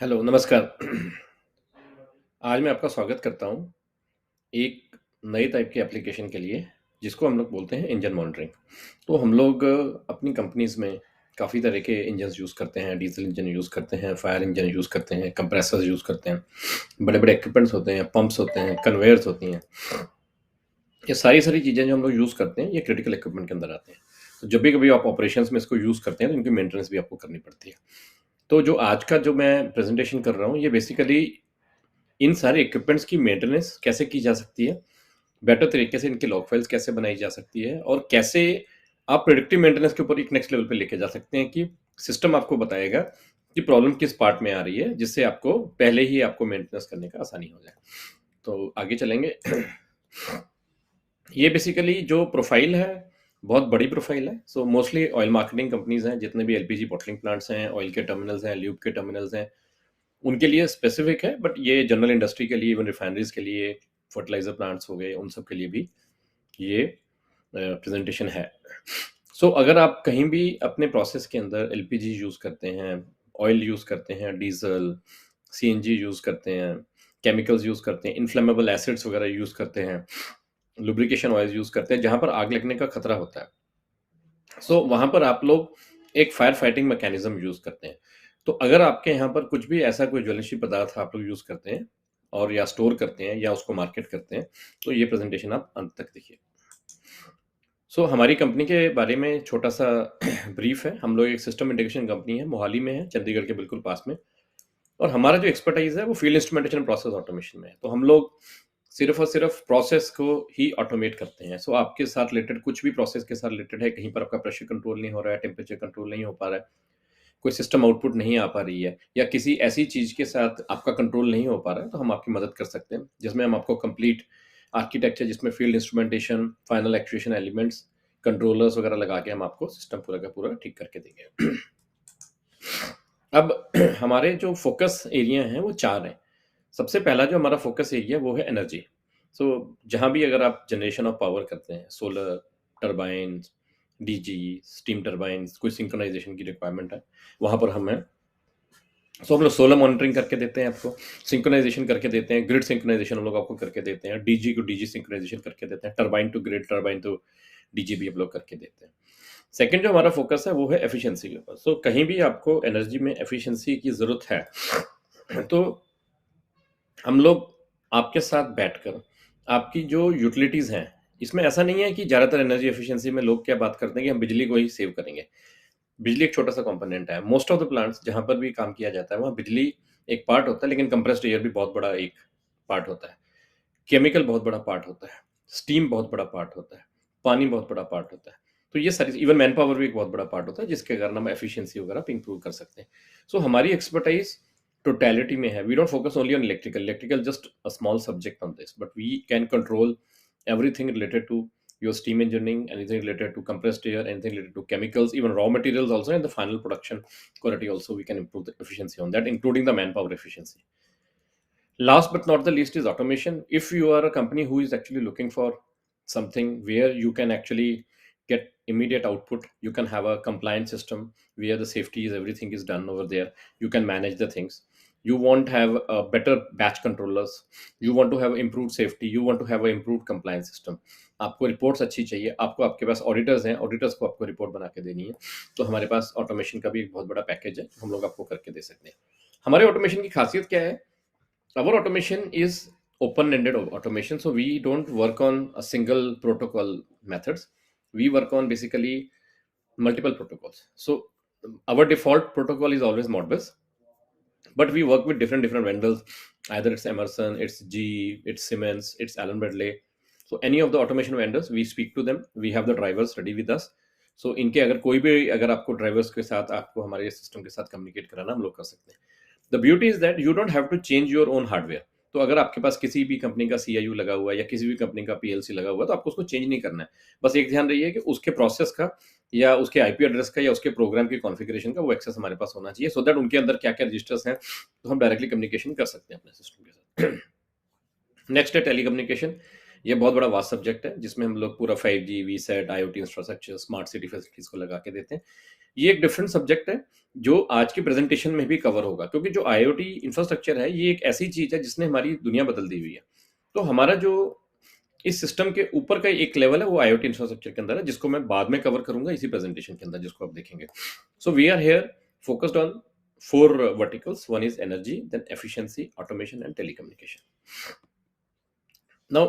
Hello, नमस्कार। आज मैं आपका स्वागत करता हूँ एक नए टाइप की एप्लीकेशन के लिए, जिसको हम लोग बोलते हैं इंजन मॉनिटरिंग। तो हम लोग अपनी कंपनीज़ में काफ़ी तरह के इंजन्स यूज़ करते हैं, डीज़ल इंजन यूज़ करते हैं, फायर इंजन यूज़ करते हैं, कंप्रेसर्स यूज़ करते हैं, बड़े-बड़े इक्विपमेंट्स होते हैं, पंप्स होते हैं, कन्वेयर्स होती हैं। ये सारी चीज़ें जो हम लोग यूज़ करते हैं, ये क्रिटिकल इक्विपमेंट के अंदर आते हैं। तो जब भी कभी आप ऑपरेशंस में इसको यूज़ करते हैं, तो इनकी मेंटेनेंस भी आपको करनी पड़ती है। तो जो आज का जो मैं प्रेज़ेंटेशन कर रहा हूँ, ये बेसिकली इन सारे इक्विपमेंट्स की मेंटेनेंस कैसे की जा सकती है, बेटर तरीके से इनकी लॉग फाइल्स कैसे बनाई जा सकती है और कैसे आप प्रेडिक्टिव मेंटेनेंस के ऊपर एक नेक्स्ट लेवल पे लेके जा सकते हैं कि सिस्टम आपको बताएगा कि प्रॉब्लम किस पार्ट में आ रही है, जिससे आपको पहले ही आपको मेंटेनेंस करने का आसानी हो जाए। तो आगे चलेंगे। ये बेसिकली जो प्रोफाइल है, बहुत बड़ी प्रोफाइल है। So mostly oil marketing companies हैं, जितने भी एलपीजी बॉटलिंग प्लांट्स हैं, ऑयल के टर्मिनल्स हैं, ल्यूब के टर्मिनल्स हैं, उनके लिए स्पेसिफिक है, बट ये जनरल इंडस्ट्री के लिए, इवन रिफाइनरीज के लिए, फर्टिलाइजर प्लांट्स हो गए, उन सब के लिए भी ये प्रेजेंटेशन है। सो अगर आप कहीं भी अपने प्रोसेस के अंदर एलपीजी यूज़ करते हैं, ऑयल यूज़ करते हैं, डीजल, सीएनजी यूज़ करते हैं, केमिकल्स यूज़ करते हैं, इन्फ्लेमेबल एसिड्स वगैरह यूज़ करते हैं, लुब्रिकेशन ऑयल यूज़ करते हैं, जहाँ पर आग लगने का खतरा होता है। सो वहाँ पर आप लोग एक फायर फाइटिंग मैकेनिज्म यूज़ करते हैं। तो अगर आपके यहाँ पर कुछ भी ऐसा कोई ज्वलनशील पदार्थ आप लोग यूज़ करते हैं और या स्टोर करते हैं या उसको मार्केट करते हैं, तो ये प्रेजेंटेशन आप अंत तक देखिए। हमारी कंपनी के बारे में छोटा-सा ब्रीफ है। हम लोग एक सिस्टम इंटीग्रेशन कंपनी है, मोहाली में है, चंडीगढ़ के बिल्कुल पास में। और हमारा जो एक्सपर्टाइज़ है, वो फील्ड इंस्ट्रूमेंटेशन प्रोसेस ऑटोमेशन में है। तो हम लोग सिर्फ़ और सिर्फ़ प्रोसेस को ही ऑटोमेट करते हैं। आपके साथ रिलेटेड कुछ भी प्रोसेस के साथ रिलेटेड है, कहीं पर आपका प्रेशर कंट्रोल नहीं हो रहा है, टेम्परेचर कंट्रोल नहीं हो पा रहा है, कोई सिस्टम आउटपुट नहीं आ पा रही है या किसी ऐसी चीज़ के साथ आपका कंट्रोल नहीं हो पा रहा है, तो हम आपकी मदद कर सकते हैं। जिसमें हम आपको कंप्लीट आर्किटेक्चर, जिसमें field instrumentation, final actuation elements, controllers वगैरह लगा के हम आपको सिस्टम पूरा का पूरा ठीक करके देंगे। अब हमारे जो फ़ोकस एरिया हैं, वो 4 हैं। सबसे पहला जो हमारा फ़ोकस एरिया है, वो है एनर्जी। जहाँ भी अगर आप जनरेशन ऑफ पावर करते हैं, सोलर, टरबाइन्स, डीजी, स्टीम टरबाइन्स, कोई सिंक्रोनाइज़ेशन की रिक्वायरमेंट है, वहाँ पर हम हैं। हम लोग सोलर मॉनिटरिंग करके देते हैं आपको, सिंक्रोनाइज़ेशन करके देते हैं, ग्रिड सिंक्रोनाइज़ेशन हम लोग आपको करके देते हैं, डीजी को डीजी सिंक्रोनाइज़ेशन करके देते हैं, turbine to grid, turbine to DG भी हम लोग करके देते हैं। सेकंड जो हमारा फ़ोकस है, वो है एफिशिएंसी के ऊपर। कहीं भी आपको एनर्जी में एफिशिएंसी की ज़रूरत है, तो हम लोग आपके साथ बैठकर आपकी जो यूटिलिटीज़ हैं, इसमें ऐसा नहीं है कि ज़्यादातर एनर्जी एफिशिएंसी में लोग क्या बात करते हैं कि हम बिजली को ही सेव करेंगे। बिजली एक छोटा-सा कंपोनेंट है। मोस्ट ऑफ द प्लांट्स जहाँ पर भी काम किया जाता है, वहाँ बिजली एक पार्ट होता है, लेकिन कंप्रेस्ड एयर भी बहुत बड़ा एक पार्ट होता है। केमिकल बहुत बड़ा पार्ट होता है, स्टीम बहुत बड़ा पार्ट होता है, पानी बहुत बड़ा पार्ट होता है। तो ये सारी इवन मैन पावर भी एक बहुत बड़ा पार्ट होता है, जिसके कारण हम एफिशिएंसी वगैरह पे इम्प्रूव कर सकते हैं। हमारी एक्सपर्टाइज़ टोटैलिटी में है। We don't focus only on electrical. Electrical just a small subject on this, but we can control everything related to your steam engineering, anything related to compressed air, anything related to chemicals, even raw materials also, and the final production quality also, we can improve the efficiency on that, including the manpower efficiency. Last but not the least is automation. If you are a company who is actually looking for something where you can actually get immediate output, you can have a compliant system where the safety is everything is done over there. You can manage the things. You want to have better batch controllers. You want to have improved safety. You want to have an improved compliance system. आपको reports अच्छी चाहिए, आपको आपके पास auditors हैं, auditors को आपको report बना के देनी है, तो हमारे पास ऑटोमेशन का भी एक बहुत बड़ा पैकेज है, हम लोग आपको करके दे सकते हैं। हमारे ऑटोमेशन की खासियत क्या है? Our automation is open-ended automation, so we don't work on a single protocol methods. We work on basically multiple protocols. Our default protocol is always Modbus, but we work with different vendors. Either it's Emerson, it's GE, it's Siemens, it's Allen Bradley. So any of the automation vendors, we speak to them. We have the drivers ready with us. इनके अगर आपको drivers के साथ आपको हमारे system के साथ communicate कराना, हम लोग कर सकते हैं। The beauty is that you don't have to change your own hardware. तो अगर आपके पास किसी भी कंपनी का सीआईयू लगा हुआ है या किसी भी कंपनी का पीएलसी लगा हुआ है, तो आपको उसको चेंज नहीं करना है। बस एक ध्यान रहिए कि उसके प्रोसेस का या उसके आईपी एड्रेस का या उसके प्रोग्राम की कॉन्फ़िगरेशन का वो एक्सेस हमारे पास होना चाहिए, सो दैट उनके अंदर क्या-क्या रजिस्टर्स हैं, तो हम डायरेक्टली कम्युनिकेशन कर सकते हैं अपने सिस्टम के साथ। नेक्स्ट है टेलीकम्युनिकेशन। ये बहुत बड़ा वास्ट सब्जेक्ट है, जिसमें हम लोग पूरा 5G, VSAT, IoT infrastructure, smart city facilities को लगा के देते हैं। ये एक डिफरेंट सब्जेक्ट है जो आज की प्रेजेंटेशन में भी कवर होगा, क्योंकि जो आईओटी इंफ्रास्ट्रक्चर है ये एक ऐसी चीज है जिसने हमारी दुनिया बदल दी हुई है। तो हमारा जो इस सिस्टम के ऊपर का एक लेवल है वो आईओटी इंफ्रास्ट्रक्चर के अंदर है, जिसको मैं बाद में कवर करूंगा इसी प्रेजेंटेशन के अंदर, जिसको आप देखेंगे। So we are here focused on four verticals. One is energy, then efficiency, automation, and telecommunication. Now,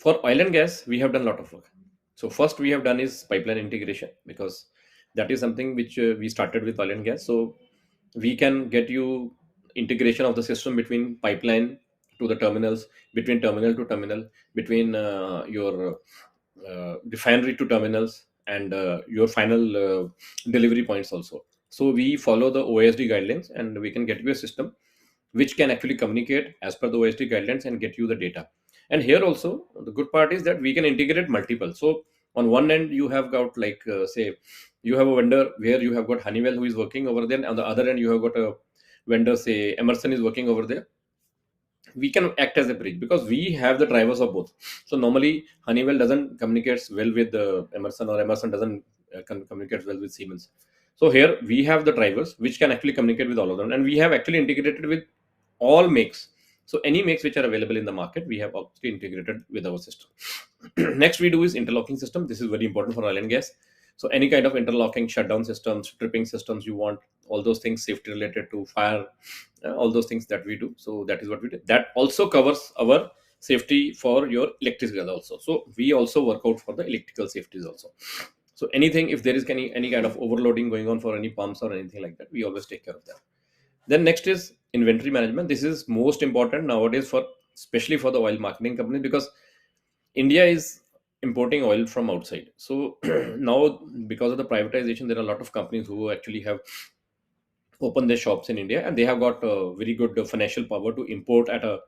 for oil and gas, we have done a lot of work. So first we have done is pipeline integration, because that is something which we started with oil and gas. So we can get you integration of the system between pipeline to the terminals, between terminal to terminal, between your refinery to terminals, and your final delivery points also. So we follow the OSD guidelines, and we can get you a system which can actually communicate as per the OSD guidelines and get you the data. And here also, the good part is that we can integrate multiple. So on one end, you have got like say, you have a vendor where you have got Honeywell who is working over there. On the other end, you have got a vendor, say Emerson is working over there. We can act as a bridge because we have the drivers of both. So normally Honeywell doesn't communicates well with Emerson, or Emerson doesn't communicate well with Siemens. So here we have the drivers which can actually communicate with all of them, and we have actually integrated with all makes. So any makes which are available in the market, we have actually integrated with our system. Next we do is interlocking system. This is very important for oil and gas. So any kind of interlocking, shutdown systems, tripping systems you want, all those things safety related to fire, all those things that we do. So that is what we do. That also covers our safety for your electrical also. So we also work out for the electrical safeties also. So anything, if there is any kind of overloading going on for any pumps or anything like that, we always take care of that. Then next is inventory management. This is most important nowadays for, especially for the oil marketing company, because India is importing oil from outside. So now, because of the privatization, there are a lot of companies who actually have opened their shops in India, and they have got very good financial power to import at a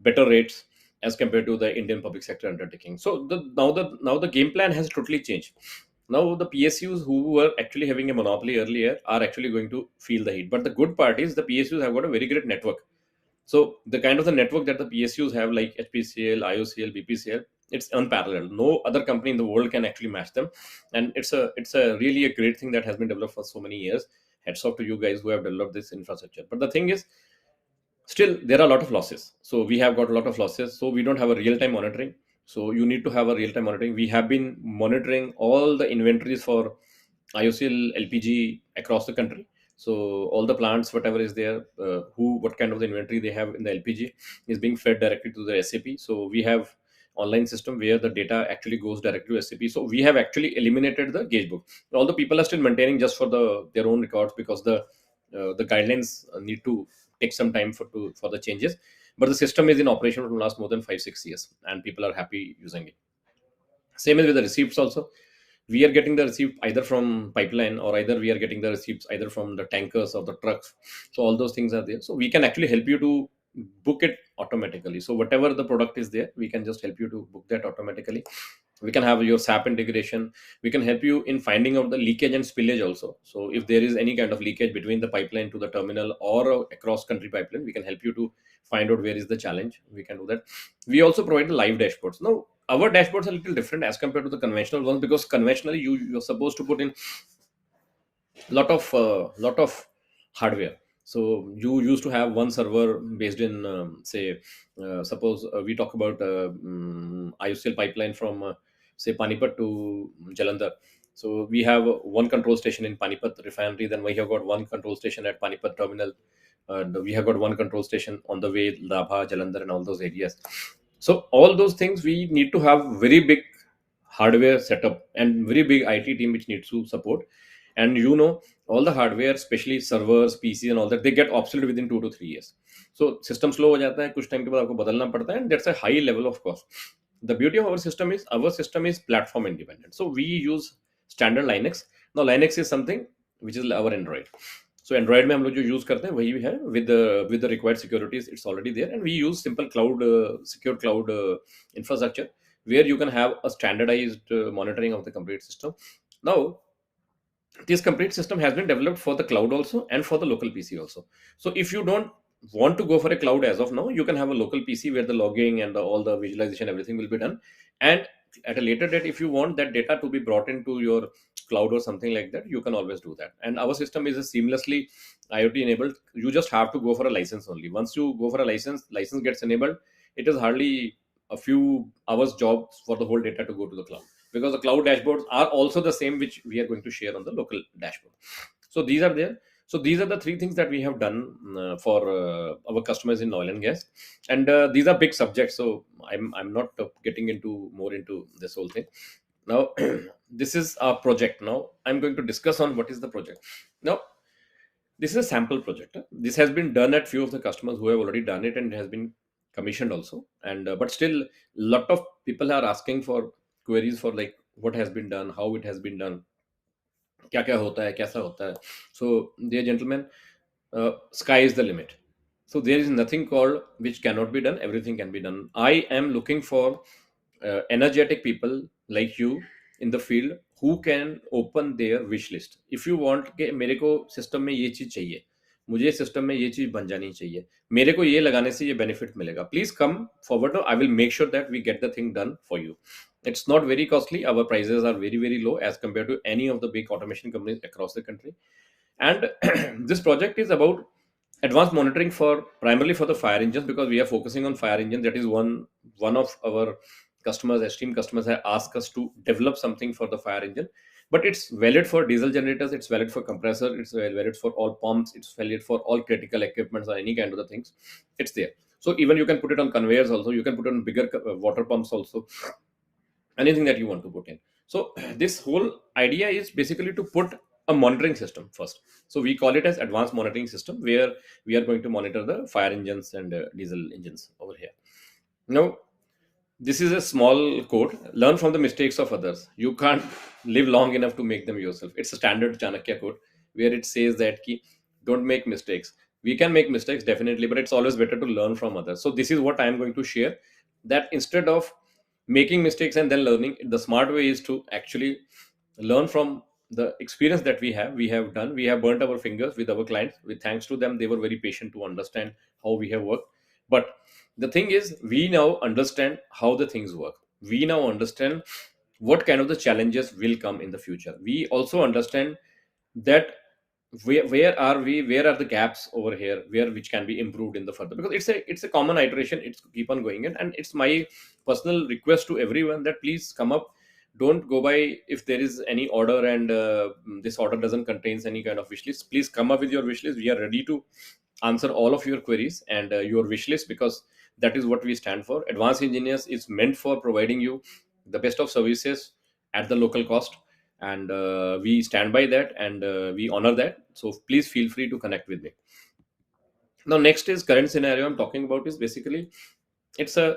better rates as compared to the Indian public sector undertaking. So now the game plan has totally changed. Now the PSUs who were actually having a monopoly earlier are actually going to feel the heat. But the good part is the PSUs have got a very great network. So the kind of the network that the PSUs have, like HPCL, IOCL, BPCL, it's unparalleled. No other company in the world can actually match them, and it's a really a great thing that has been developed for so many years. Heads off to you guys who have developed this infrastructure. But the thing is, still there are a lot of losses. So we have got a lot of losses. So we don't have a real time monitoring. So you need to have a real time monitoring. We have been monitoring all the inventories for IOCL LPG across the country. So all the plants, whatever is there, what kind of the inventory they have in the LPG is being fed directly to the SAP. So we have online system where the data actually goes directly to SAP. So we have actually eliminated the gauge book. All the people are still maintaining just for their own records, because the guidelines need to take some time for the changes. But the system is in operation for the last more than 5-6 years, and people are happy using it. Same as with the receipts also. We are getting the receipt either from pipeline, or either we are getting the receipts either from the tankers or the trucks. So all those things are there. So we can actually help you to book it automatically. So whatever the product is there, we can just help you to book that automatically. We can have your SAP integration. We can help you in finding out the leakage and spillage also. So if there is any kind of leakage between the pipeline to the terminal or across country pipeline, we can help you to find out where is the challenge. We can do that. We also provide the live dashboards. Now our dashboards are a little different as compared to the conventional ones, because conventionally you're supposed to put in lot of hardware. So you used to have one server based in say suppose we talk about IOCL pipeline from say Panipat to Jalandhar. So we have one control station in Panipat refinery, then we have got one control station at Panipat terminal, and we have got one control station on the way Labha, Jalandhar, and all those areas. So all those things we need to have very big hardware setup and very big IT team which needs to support. And all the hardware, especially servers, PC, and all that, they get obsolete within 2 to 3 years. So system slow हो जाता है, कुछ time के बाद आपको बदलना पड़ता है, and that's a high level of cost. The beauty of our system is platform independent. So we use standard Linux. Now Linux is something which is our Android. So Android में हम लोग जो use करते हैं वही है, with the required securities, it's already there, and we use simple cloud secure cloud infrastructure, where you can have a standardized monitoring of the complete system. Now this complete system has been developed for the cloud also and for the local PC also. So if you don't want to go for a cloud as of now, you can have a local PC where the logging and all the visualization, everything will be done. And at a later date, if you want that data to be brought into your cloud or something like that, you can always do that. And our system is a seamlessly IoT enabled. You just have to go for a license only. Once you go for a license gets enabled, it is hardly a few hours job for the whole data to go to the cloud, because the cloud dashboards are also the same which we are going to share on the local dashboard. So these are there. So these are the three things that we have done for our customers in oil and gas, and these are big subjects. So I'm not getting into more into this whole thing now. This is our project. Now I'm going to discuss on what is the project. Now this is a sample project. This has been done at few of the customers who have already done it, and it has been commissioned also. And but still, lot of people are asking for queries for like what has been done, how it has been done, क्या क्या होता है, कैसा होता है. So dear gentlemen, sky is the limit. So there is nothing called which cannot be done. Everything can be done. I am looking for energetic people like you in the field who can open their wish list. If you want कि मेरे को system में ये चीज चाहिए, मुझे system में ये चीज बन जानी चाहिए, मेरे को ये लगाने से ये बेनिफिट मिलेगा, please come forward. I will make sure that we get the thing done for you. It's not very costly. Our prices are very, very low as compared to any of the big automation companies across the country. And this project is about advanced monitoring for primarily for the fire engines, because we are focusing on fire engines. That is one of our customers, esteemed customers, have asked us to develop something for the fire engine. But it's valid for diesel generators, it's valid for compressor, it's valid for all pumps, it's valid for all critical equipments or any kind of the things. It's there. So even you can put it on conveyors also, you can put it on bigger water pumps also, anything that you want to put in. So this whole idea is basically to put a monitoring system first. So we call it as advanced monitoring system, where we are going to monitor the fire engines and diesel engines over here. Now this is a small code. Learn from the mistakes of others. You can't live long enough to make them yourself. It's a standard Chanakya code where it says that ki, don't make mistakes. We can make mistakes definitely, but it's always better to learn from others. So this is what I am going to share, that instead of making mistakes and then learning, the smart way is to actually learn from the experience that we have done. We have burnt our fingers with our clients. With thanks to them, they were very patient to understand how we have worked. But the thing is, we now understand how the things work. We now understand what kind of the challenges will come in the future. We also understand that where are the gaps over here, where which can be improved in the further, because it's a common iteration. It's keep on going in, and it's my personal request to everyone that please come up. Don't go by if there is any order and this order doesn't contains any kind of wish list. Please come up with your wish list. We are ready to answer all of your queries and your wish list, because that is what we stand for. Advanced engineers is meant for providing you the best of services at the local cost, and we stand by that, and we honor that. So please feel free to connect with me. Now next is current scenario I'm talking about is basically it's a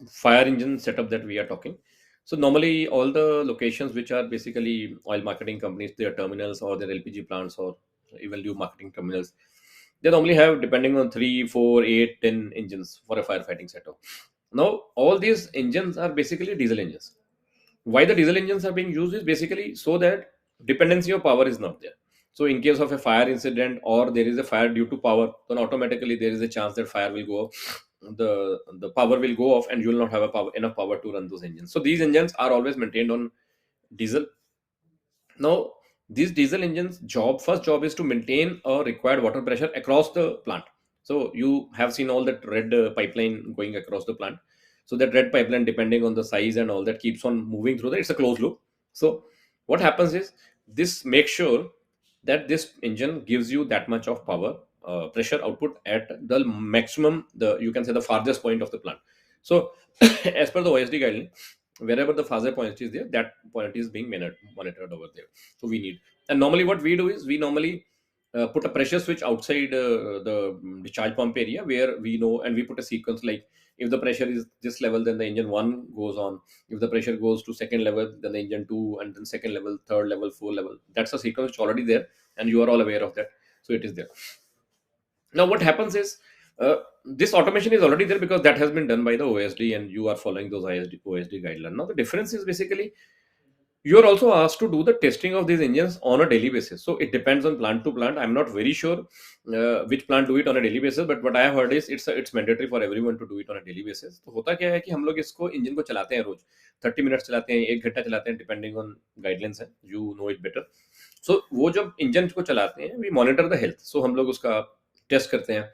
fire engine setup that we are talking. So normally all the locations which are basically oil marketing companies, their terminals or their LPG plants or even new marketing terminals, they normally have, depending on 3, 4, 8, 10 engines for a firefighting setup. Now all these engines are basically diesel engines. Why the diesel engines are being used is basically so that dependency of power is not there. So in case of a fire incident or there is a fire due to power, then automatically there is a chance that fire will go off, the power will go off, and you will not have enough power to run those engines. So these engines are always maintained on diesel. Now these diesel engines first job is to maintain a required water pressure across the plant. So you have seen all that red pipeline going across the plant. So that red pipeline, depending on the size and all that, keeps on moving through that. It's a closed loop. So what happens is this makes sure that this engine gives you that much of power pressure output at the maximum, the you can say the farthest point of the plant. So as per the OSD guideline, wherever the phase point is there, that point is being monitored over there. So we need, and normally what we do is we normally put a pressure switch outside the discharge pump area, where we know, and we put a sequence like if the pressure is this level, then the engine 1 goes on. If the pressure goes to second level, then the engine 2, and then second level, third level, fourth level. That's a sequence which already there, and you are all aware of that. So it is there. Now what happens is this automation is already there because that has been done by the OSD, and you are following those OSD guidelines. Now the difference is basically You are also asked to do the testing of these engines on a daily basis. So it depends on plant to plant. I'm not very sure which plant do it on a daily basis, but what I have heard is it's mandatory for everyone to do it on a daily basis. तो होता क्या है कि हम लोग इसको engine को चलाते हैं रोज 30 मिनट्स चलाते हैं, 1 घंटा चलाते हैं, डिपेंडिंग ऑन गाइडलाइंस है, यू नो इट बेटर. सो वो जब इंजन को चलाते हैं वी मॉनिटर द हेल्थ. सो हम लोग उसका टेस्ट करते हैं,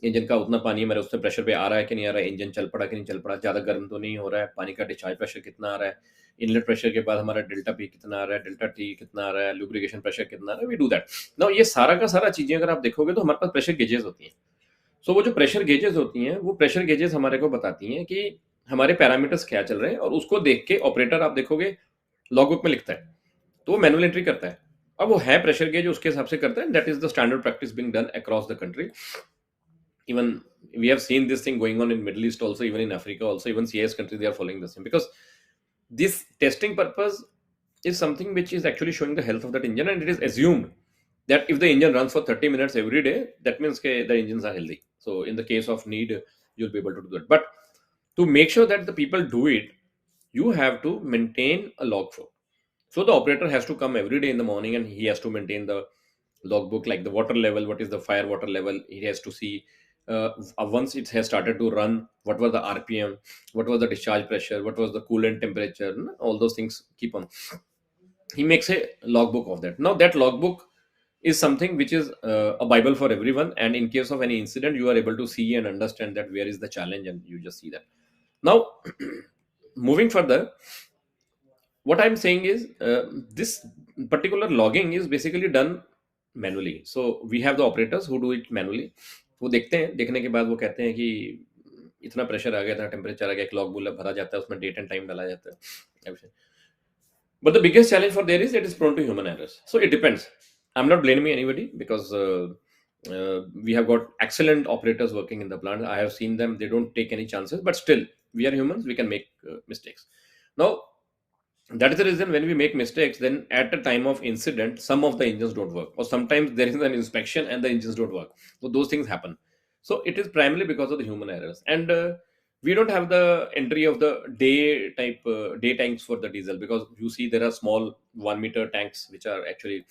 इंजन का उतना पानी हमारे उसमें प्रेशर पे आ रहा है कि नहीं आ रहा है, इंजन चल पड़ा कि नहीं चल पड़ा, ज़्यादा गर्म तो नहीं हो रहा है, पानी का डिस्चार्ज प्रेशर कितना आ रहा है, इनलेट प्रेशर के बाद हमारा डेल्टा पी कितना आ रहा है, डेल्टा टी कितना आ रहा है, लुब्रिकेशन प्रेशर कितना आ रहा है, वी डू दैट. नाउ ये सारा का सारा चीज़ें अगर आप देखोगे तो हमारे पास प्रेशर गेजेस होती हैं. सो वो जो प्रेशर गेजेस होती हैं वो प्रेशर गेजेस हमारे को बताती हैं कि हमारे पैरामीटर्स क्या चल रहे हैं, और उसको देख के ऑपरेटर आप देखोगे लॉग बुक में लिखता है, तो वो मैनुअल एंट्री करता है. अब वो है प्रेशर गेज उसके हिसाब से करता है. That is the standard practice being done across the country. Even we have seen this thing going on in Middle East also, even in Africa also, even CIS countries, they are following the same, because this testing purpose is something which is actually showing the health of that engine, and it is assumed that if the engine runs for 30 minutes every day, that means the engines are healthy. So in the case of need, you'll be able to do that. But to make sure that the people do it, you have to maintain a log flow. So the operator has to come every day in the morning and he has to maintain the logbook, like the water level, what is the fire water level. He has to see once it has started to run, what was the RPM, what was the discharge pressure, what was the coolant temperature, all those things keep on. He makes a logbook of that. Now that logbook is something which is a bible for everyone, and in case of any incident you are able to see and understand that where is the challenge, and you just see that. Now moving further, what I'm saying is this particular logging is basically done manually. So we have the operators who do it manually. वो देखते हैं, देखने के बाद वो कहते हैं कि इतना प्रेशर आ गया, इतना टेम्परेचर आ गया, एक लॉग बुक भरा जाता है, उसमें डेट एंड टाइम डाला जाता है. But the biggest challenge for there is it is prone to human errors. So it depends. I'm not blaming anybody, because we have got excellent operators working in the plant. I have seen them; they don't take any chances. But still, we are humans; we can make mistakes. Now, that is the reason when we make mistakes, then at the time of incident, some of the engines don't work, or sometimes there is an inspection and the engines don't work. So those things happen. So it is primarily because of the human errors, and we don't have the entry of the day tanks for the diesel, because you see there are small 1 meter tanks which are actually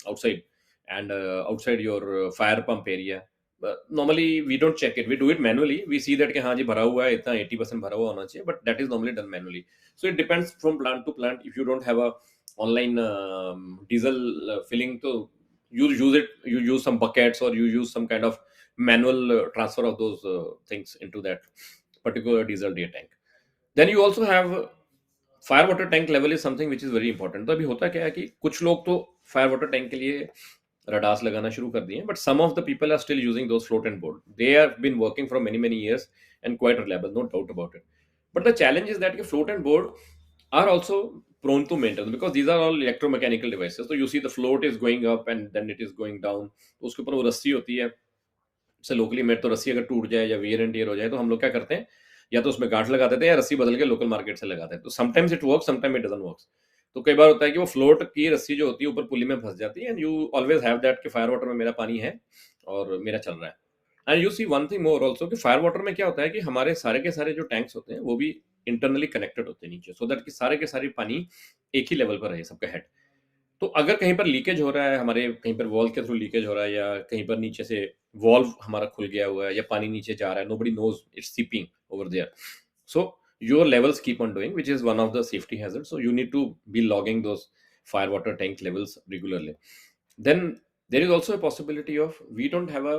outside, and outside your fire pump area. But normally we don't check it, we do it manually. We see that कि हाँ जी भरा हुआ है, इतना 80% भरा हुआ होना चाहिए, but that is normally done manually. So it depends from plant to plant. If you don't have a online diesel filling, so you use it, you use some buckets, or you use some kind of manual transfer of those things into that particular diesel day tank. Then you also have fire water tank level is something which is very important. तो अभी होता क्या है कि कुछ लोग तो fire water tank के लिए रडार्स लगाना शुरू कर दिए, but some of the people are still using those float and board. They are been working for many many years and quite reliable, no doubt about it. But the challenge is that float and board are also prone to maintenance, because these are all electromechanical devices. So you see the float is going up and then it is going down. तो उसके ऊपर वो रस्सी होती है. से locally made, तो रस्सी अगर टूट जाए या वेयर एंड टेयर हो जाए तो हम लोग क्या करते हैं, या तो उसमें गांठ लगा देते हैं या रस्सी बदल के लोकल मार्केट से लगाते हैं. तो sometimes it work, sometime it doesn't work. तो कई बार होता है कि वो फ्लोट की रस्सी जो होती है ऊपर पुली में फंस जाती है, and you always have that कि फायर वाटर में मेरा पानी है और मेरा चल रहा है. And you see one thing more also कि फायर वाटर में क्या होता है कि हमारे सारे के सारे जो टैंक्स होते हैं वो भी इंटरनली कनेक्टेड होते हैं नीचे, सो दैट कि सारे के सारे पानी एक ही लेवल पर रहे, सबका हेड. तो अगर कहीं पर लीकेज हो रहा है, हमारे कहीं पर वॉल्व के थ्रू लीकेज हो रहा है, या कहीं पर नीचे से वॉल्व हमारा खुल गया हुआ है, या पानी नीचे जा रहा है, nobody knows, it's seeping over there. So your levels keep on doing, which is one of the safety hazard. So you need to be logging those fire water tank levels regularly. Then there is also a possibility of we don't have a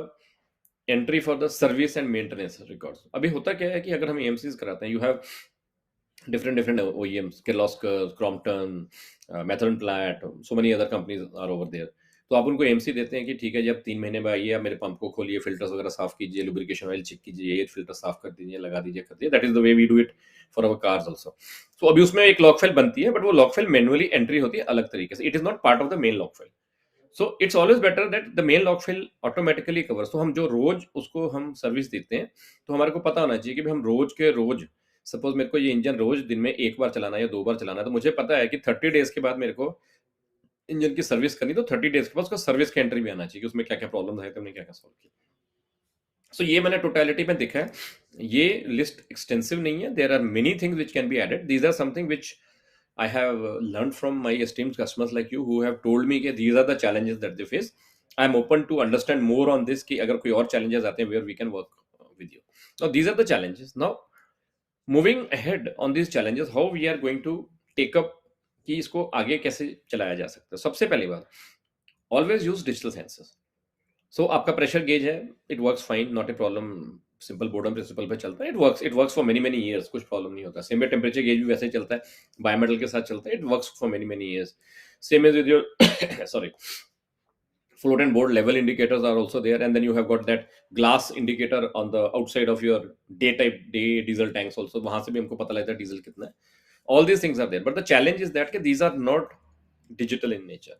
entry for the service and maintenance records. अभी होता क्या है कि अगर हम AMCs कराते हैं, you have different OEMs, Kirloskar, Crompton, Methven Platt, so many other companies are over there. तो आप उनको एमसी देते हैं कि ठीक है जी, अब 3 महीने में आइए, आप मेरे पंप को खोलिए, फिल्टर्स वगैरह साफ कीजिए, लुब्रिकेशन ऑयल चेक कीजिए, ये फिल्टर साफ कर दीजिए, लगा दीजिए, कर दिए. That is the way we do it for our cars also. So अभी उसमें एक लॉग फाइल बनती है, बट वो लॉग फाइल मैनुअली एंट्री होती है अलग तरीके से. It is not part of the main log file. So it's always better that the main log file automatically covers. तो हम जो रोज उसको हम सर्विस देते हैं, तो हमारे को पता होना चाहिए कि हम रोज के रोज, सपोज मेरे को ये इंजन रोज दिन में 1 बार चलाना है या 2 बार चलाना है, तो मुझे पता है कि 30 डेज के बाद मेरे को इंजन की सर्विस करनी, तो 30 डेज के बाद उसका सर्विस का एंट्री भी आना चाहिए कि उसमें क्या क्या प्रॉब्लम है, तुमने क्या क्या सॉल्व किया. सो ये मैंने टोटलिटी में देखा है. ये लिस्ट एक्सटेंसिव नहीं है. There are many things which can be added. These are something which I have learned from my esteemed customers like you who have told me कि these are the challenges that they face. I am open to understand more on this कि अगर कोई और challenges आते हैं where we can work with you. So these are the challenges. Now moving ahead on these challenges, how we are going to take up कि इसको आगे कैसे चलाया जा सकता है. सबसे पहली बात, always use digital sensors. So आपका प्रेशर गेज है, it works fine, not a problem, simple Bourdon principle पे चलता है, it works for many many years, कुछ प्रॉब्लम नहीं होता. सेम टेम्परेचर गेज भी वैसे ही चलता है, बायोमेटल के साथ चलता है, it works for many many years. Same as with your sorry float and board level indicators are also there, and then you have got that glass indicator on the outside of your day diesel tanks also. वहां से भी हमको पता लगता है diesel कितना है. All these things are there, but the challenge is that these are not digital in nature.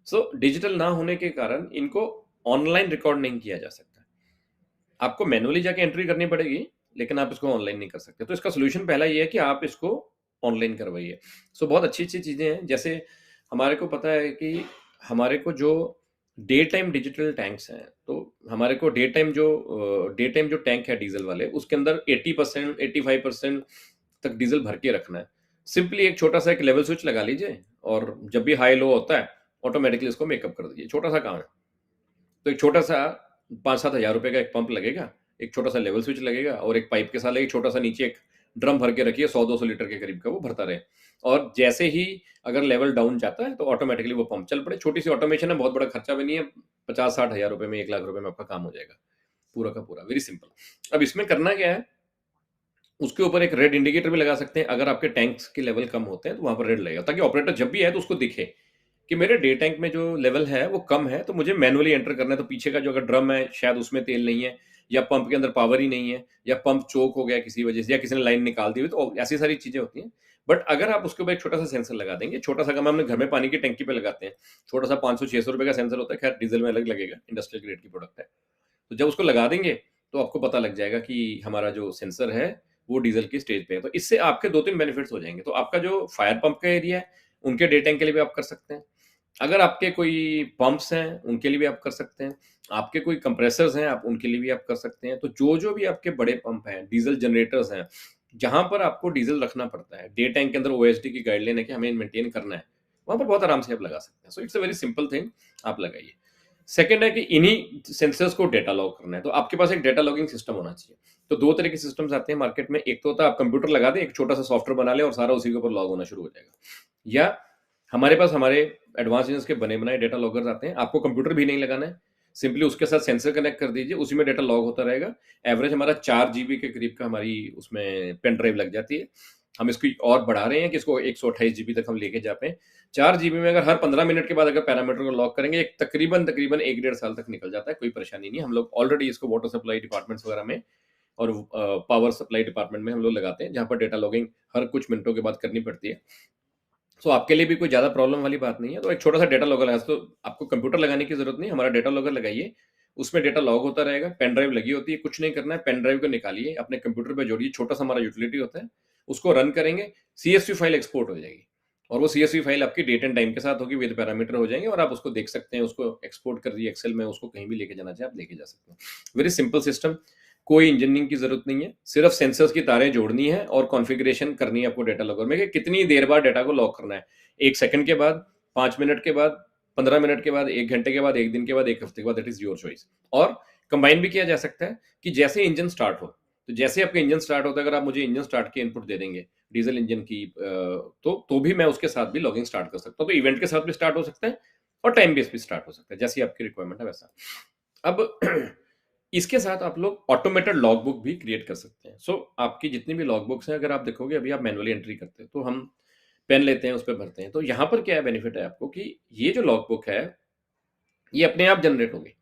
So digital ना होने के कारण इनको ऑनलाइन रिकॉर्ड नहीं किया जा सकता. आपको मैनुअली जाके एंट्री करनी पड़ेगी, लेकिन आप इसको ऑनलाइन नहीं कर सकते. तो इसका सोल्यूशन पहला ये है कि आप इसको ऑनलाइन करवाइए. सो बहुत अच्छी अच्छी चीजें हैं. जैसे हमारे को पता है कि हमारे को जो डे टाइम डिजिटल टैंक्स हैं, तो हमारे को डे टाइम जो टैंक है डीजल वाले, उसके अंदर 80% 85% तक डीजल भर के रखना है. सिंपली एक छोटा सा एक लेवल स्विच लगा लीजिए, और जब भी हाई लो होता है ऑटोमेटिकली इसको मेकअप कर दीजिए. छोटा सा काम है. तो एक छोटा सा 5-7 हज़ार रुपए का एक पंप लगेगा, एक छोटा सा लेवल स्विच लगेगा, और एक पाइप के साथ एक छोटा सा नीचे एक ड्रम भर के रखिए, 100-200 लीटर के करीब का, वो भरता रहे. और जैसे ही अगर लेवल डाउन जाता है तो ऑटोमेटिकली वो पंप चल पड़े. छोटी सी ऑटोमेशन है, बहुत बड़ा खर्चा भी नहीं है. 50-60 हज़ार रुपए में 1 लाख रुपए में आपका काम हो जाएगा पूरा का पूरा. Very simple. अब इसमें करना क्या है, उसके ऊपर एक रेड इंडिकेटर भी लगा सकते हैं. अगर आपके टैंक्स के लेवल कम होते हैं तो वहां पर रेड लगेगा, ताकि ऑपरेटर जब भी आए तो उसको दिखे कि मेरे डे टैंक में जो लेवल है वो कम है, तो मुझे मैनुअली एंटर करना है. तो पीछे का जो अगर ड्रम है शायद उसमें तेल नहीं है, या पंप के अंदर पावर ही नहीं है, या पंप चोक हो गया किसी वजह से, या किसी ने लाइन निकाल दी हुई, तो ऐसी सारी चीजें होती हैं. बट अगर आप उसके ऊपर एक छोटा सा सेंसर लगा देंगे, छोटा सा काम हमने घर में पानी की टंकी पे लगाते हैं, छोटा सा 500-600 रुपए का सेंसर होता है, खैर डीजल में अलग लगेगा, इंडस्ट्रियल ग्रेड की प्रोडक्ट है. तो जब उसको लगा देंगे तो आपको पता लग जाएगा कि हमारा जो सेंसर है वो डीजल की स्टेज पे है. तो इससे आपके 2-3 बेनिफिट्स हो जाएंगे. तो आपका जो फायर पंप का एरिया है उनके डे टैंक के लिए भी आप कर सकते हैं. अगर आपके कोई पंप्स हैं उनके लिए भी आप कर सकते हैं. आपके कोई कंप्रेसर्स हैं आप उनके लिए भी आप कर सकते हैं. तो जो जो भी आपके बड़े पंप हैं, डीजल जनरेटर्स हैं, जहां पर आपको डीजल रखना पड़ता है, डे टैंक के अंदर ओएसडी की गाइडलाइन है कि हमें मेंटेन करना है, वहां पर बहुत आराम से आप लगा सकते हैं. So it's a very simple thing, आप लगाइए. सेकंड है कि इन्हीं सेंसर्स को डेटा लॉग करना है, तो आपके पास एक डेटा लॉगिंग सिस्टम होना चाहिए. तो 2 तरह के सिस्टम्स आते हैं मार्केट में. एक तो होता है आप कंप्यूटर लगा दें, एक छोटा सा सॉफ्टवेयर बना लें और सारा उसी के ऊपर लॉग होना शुरू हो जाएगा. या हमारे पास हमारे एडवांस इंजन के बने बनाए डेटा लॉगर्स आते हैं. आपको कंप्यूटर भी नहीं लगाना है, सिंपली उसके साथ सेंसर कनेक्ट कर दीजिए, उसी में डेटा लॉग होता रहेगा. एवरेज हमारा 4 जीबी के करीब का हमारी उसमें पेन ड्राइव लग जाती है. हम इसको और बढ़ा रहे हैं कि इसको 128 जीबी तक हम लेके जा पाए. 4 जीबी में अगर हर 15 मिनट के बाद अगर पैरामीटर को लॉक करेंगे, एक तकरीबन 1-1.5 साल तक निकल जाता है, कोई परेशानी नहीं. हम लोग ऑलरेडी इसको वाटर सप्लाई डिपार्टमेंट्स वगैरह में और पावर सप्लाई डिपार्टमेंट में हम लोग लगाते हैं, जहां पर डेटा लॉगिंग हर कुछ मिनटों के बाद करनी पड़ती है. सो आपके लिए भी कोई ज़्यादा प्रॉब्लम वाली बात नहीं है. तो एक छोटा सा डेटा लॉगर लगा, तो आपको कंप्यूटर लगाने की जरूरत नहीं, हमारा डेटा लॉगर लगाइए, उसमें डेटा लॉग होता रहेगा. पेन ड्राइव लगी होती है, कुछ नहीं करना है, पेन ड्राइव को निकालिए, अपने कंप्यूटर पे जोड़िए, छोटा सा हमारा यूटिलिटी होता है, उसको रन करेंगे, सीएसवी फाइल एक्सपोर्ट हो जाएगी, और वो सीएसवी फाइल आपकी डेट एंड टाइम के साथ होगी, विद पैरामीटर हो जाएंगे, और आप उसको देख सकते हैं. उसको एक्सपोर्ट कर दिए एक्सेल में, उसको कहीं भी लेके जाना चाहे आप लेके जा सकते हैं. वेरी सिंपल सिस्टम, कोई इंजीनियरिंग की जरूरत नहीं है, सिर्फ सेंसर्स की तारें जोड़नी है और कॉन्फ़िगरेशन करनी है आपको डेटा लॉगर में कि कितनी देर बाद डेटा को लॉक करना है. 1 सेकंड के बाद, 5 मिनट के बाद, 15 मिनट के बाद, 1 घंटे के बाद, 1 दिन के बाद, 1 हफ्ते के बाद, दैट इज योर चॉइस. और कंबाइन भी किया जा सकता है कि जैसे इंजन स्टार्ट हो, तो जैसे आपका इंजन स्टार्ट होता है, अगर आप मुझे इंजन स्टार्ट की इनपुट दे देंगे डीजल इंजन की, तो भी मैं उसके साथ भी लॉगिंग स्टार्ट कर सकता हूँ. तो इवेंट के साथ भी स्टार्ट हो सकता है और टाइम बेस भी स्टार्ट हो सकता है, जैसी आपकी रिक्वायरमेंट है वैसा. अब इसके साथ आप लोग ऑटोमेटेड लॉग बुक भी क्रिएट कर सकते हैं. सो आपकी जितनी भी लॉग बुक्स हैं, अगर आप देखोगे अभी आप मैनुअली एंट्री करते हैं, तो हम पेन लेते हैं, उस पर भरते हैं. तो यहाँ पर क्या बेनिफिट है आपको कि ये जो लॉग बुक है ये अपने आप जनरेट होगी.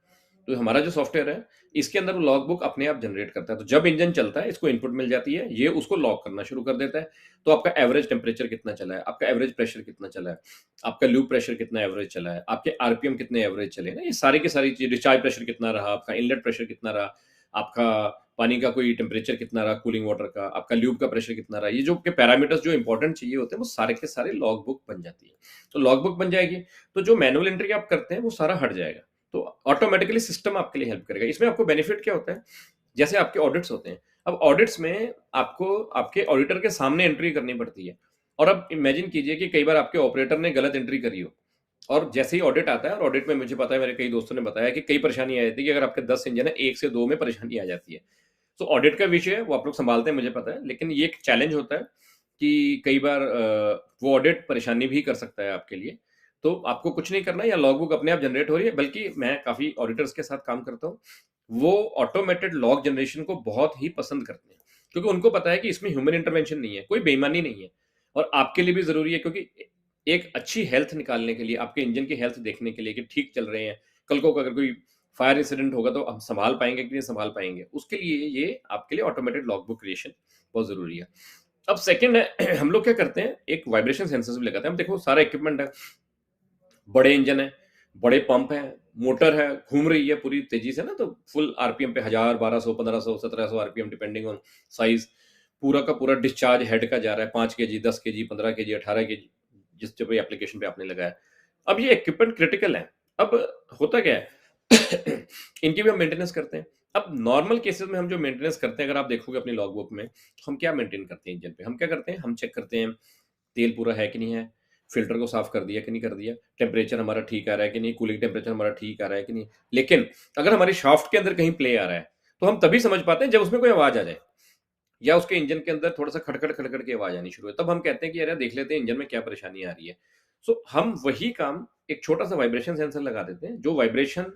तो हमारा जो सॉफ्टवेयर है इसके अंदर वो लॉग बुक अपने आप जनरेट करता है. तो जब इंजन चलता है, इसको इनपुट मिल जाती है, ये उसको लॉक करना शुरू कर देता है. तो आपका एवरेज टेम्परेचर कितना चला है, आपका एवरेज प्रेशर कितना चला है, आपका लूप प्रेशर कितना एवरेज चला है, आपके आरपीएम कितने एवरेज चले ना, ये सारी की सारी चीज, डिस्चार्ज प्रेशर कितना रहा, आपका इनलेट प्रेशर कितना रहा, आपका पानी का कोई टेम्परेचर कितना रहा, कूलिंग वाटर का, आपका ल्यूब का प्रेशर कितना रहा, ये जो पैरामीटर्स जो इंपॉर्टेंट चाहिए होते हैं वो सारे के सारे लॉग बुक बन जाती है. तो लॉग बुक बन जाएगी तो जो मैनुअल एंट्री आप करते हैं वो सारा हट जाएगा. तो ऑटोमेटिकली सिस्टम आपके लिए हेल्प करेगा. इसमें आपको बेनिफिट क्या होता है, जैसे आपके ऑडिट्स होते हैं, अब ऑडिट्स में आपको आपके ऑडिटर के सामने एंट्री करनी पड़ती है. और अब इमेजिन कीजिए कि कई बार आपके ऑपरेटर ने गलत एंट्री करी हो, और जैसे ही ऑडिट आता है, और ऑडिट में मुझे पता है, मेरे कई दोस्तों ने बताया कि कई परेशानी आ जाती है कि अगर आपके 10 इंजन है, 1 से 2 में परेशानी आ जाती है। तो ऑडिट का विषय है, वो आप लोग सँभालते हैं मुझे पता है, लेकिन ये एक चैलेंज होता है कि कई बार वो ऑडिट परेशानी भी कर सकता है आपके लिए। तो आपको कुछ नहीं करना है, या लॉग बुक अपने आप जनरेट हो रही है, बल्कि मैं काफ़ी ऑडिटर्स के साथ काम करता हूँ। वो ऑटोमेटेड लॉग जनरेशन को बहुत ही पसंद करते हैं, क्योंकि उनको पता है कि इसमें ह्यूमन इंटरवेंशन नहीं है, कोई बेईमानी नहीं है, और आपके लिए भी ज़रूरी है, क्योंकि एक अच्छी हेल्थ निकालने के लिए, आपके इंजन की हेल्थ देखने के लिए कि ठीक चल रहे हैं, कल को अगर कोई फायर इंसिडेंट होगा तो हम संभाल पाएंगे कि नहीं संभाल पाएंगे, उसके लिए ये आपके लिए ऑटोमेटेड लॉग बुक क्रिएशन बहुत जरूरी है। अब सेकंड है, हम लोग क्या करते हैं, एक वाइब्रेशन सेंसर्स भी लगाते हैं। हम देखो सारा इक्विपमेंट है, बड़े इंजन है, बड़े पंप है, मोटर है, घूम रही है पूरी तेजी से ना, तो फुल आरपीएम पे 1000, 1200, 1500, 1700 आरपीएम डिपेंडिंग ऑन साइज, पूरा का पूरा डिस्चार्ज हेड का जा रहा है, 5 kg, 10 kg, 15 kg, 18 kg, जिस जो भी एप्लीकेशन पे आपने लगाया। अब ये इक्विपमेंट क्रिटिकल है। अब होता क्या है, इनकी भी हम मेंटेनेंस करते हैं। अब नॉर्मल केसेस में हम जो मेंटेनेंस करते हैं, अगर आप देखोगे अपनी लॉग बुक में, हम क्या मेंटेन करते हैं इंजन पे, हम क्या करते हैं, हम चेक करते हैं तेल पूरा है कि नहीं है, फिल्टर को साफ कर दिया कि नहीं कर दिया, टेम्परेचर हमारा ठीक आ रहा है कि नहीं, कूलिंग टेम्परेचर हमारा ठीक आ रहा है कि नहीं। लेकिन अगर हमारी शाफ्ट के अंदर कहीं प्ले आ रहा है, तो हम तभी समझ पाते हैं जब उसमें कोई आवाज आ जाए, या उसके इंजन के अंदर थोड़ा सा खड़खड़ खड़खड़ की आवाज आनी शुरू है, तब हम कहते हैं कि यार देख लेते हैं इंजन में क्या परेशानी आ रही है। सो हम वही काम एक छोटा सा वाइब्रेशन सेंसर लगा देते हैं, जो वाइब्रेशन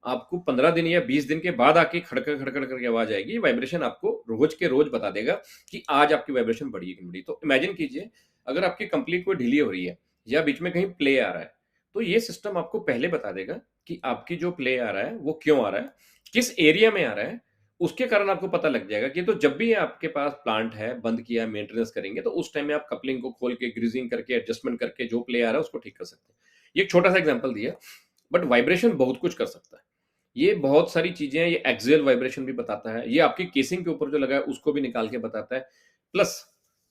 आपको 15 दिन या 20 दिन के बाद आके खड़खड़ खड़खड़ करके आवाज आएगी। वाइब्रेशन आपको रोज के रोज बता देगा कि आज आपकी वाइब्रेशन बढ़ी है कि नहीं बढ़ी। तो इमेजिन कीजिए, अगर आपकी कंप्लीट कोई ढीली हो रही है, या बीच में कहीं प्ले आ रहा है, तो ये सिस्टम आपको पहले बता देगा कि आपकी जो प्ले आ रहा है वो क्यों आ रहा है, किस एरिया में आ रहा है। उसके कारण आपको पता लग जाएगा कि तो जब भी आपके पास प्लांट है, बंद किया, मेंटेनेंस करेंगे, तो उस टाइम में आप कपलिंग को खोल के, ग्रीजिंग करके, एडजस्टमेंट करके जो प्ले आ रहा है उसको ठीक कर सकते हैं। ये एक छोटा सा एग्जांपल दिया, बट वाइब्रेशन बहुत कुछ कर सकता है। ये बहुत सारी चीजें हैं, ये एक्सियल वाइब्रेशन भी बताता है, ये आपकी केसिंग के ऊपर जो लगा है उसको भी निकाल के बताता है। प्लस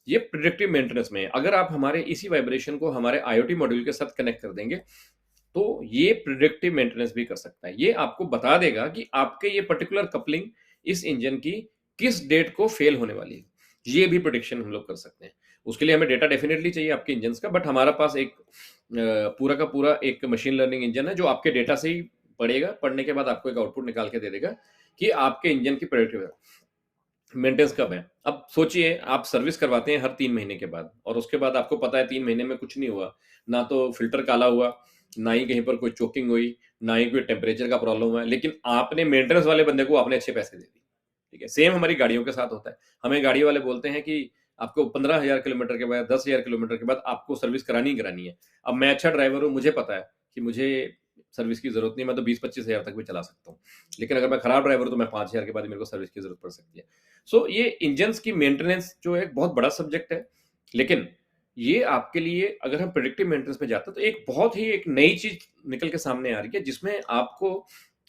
ये प्रिडिक्टिव मेंटेनेंस में है। अगर आप हमारे इसी वाइब्रेशन को हमारे आईओटी मॉड्यूल के साथ कनेक्ट कर देंगे, तो ये प्रिडिक्टिव मेंटेनेंस भी कर सकता है। ये आपको बता देगा कि आपके ये पर्टिकुलर कपलिंग इस इंजन की किस डेट को फेल होने वाली है। ये भी प्रिडिक्शन हम लोग कर सकते हैं। उसके लिए हमें डेटा डेफिनेटली चाहिए आपके इंजन का, बट हमारा पास एक पूरा का पूरा एक मशीन लर्निंग इंजन है, जो आपके डेटा से ही पढ़ेगा, पढ़ने के बाद आपको एक आउटपुट निकाल के दे देगा कि आपके इंजन की प्रिडिक्टिव मेंटेनेंस कब है। अब सोचिए, आप सर्विस करवाते हैं हर 3 महीने के बाद, और उसके बाद आपको पता है 3 महीने में कुछ नहीं हुआ, ना तो फिल्टर काला हुआ, ना ही कहीं पर कोई चोकिंग हुई, ना ही कोई टेम्परेचर का प्रॉब्लम हुआ है, लेकिन आपने मेंटेनेंस वाले बंदे को आपने अच्छे पैसे दे दिए। ठीक है, सेम हमारी गाड़ियों के साथ होता है। हमें गाड़ी वाले बोलते हैं कि आपको 15,000 किलोमीटर के बाद, 10,000 किलोमीटर के बाद आपको सर्विस करानी ही करानी है। अब मैं अच्छा ड्राइवर हूँ, मुझे पता है कि मुझे सर्विस की जरूरत नहीं, मैं तो 20-25 हजार तक भी चला सकता हूँ। लेकिन अगर मैं खराब ड्राइवर हूँ, तो मैं 5,000 के बाद ही मेरे को सर्विस की जरूरत पड़ सकती है। सो ये इंजन की मेंटेनेंस जो है एक बहुत बड़ा सब्जेक्ट है, लेकिन ये आपके लिए, अगर हम प्रिडिक्टिव मेंटेनेंस पे जाते हैं, तो एक बहुत ही एक नई चीज निकल के सामने आ रही है, जिसमें आपको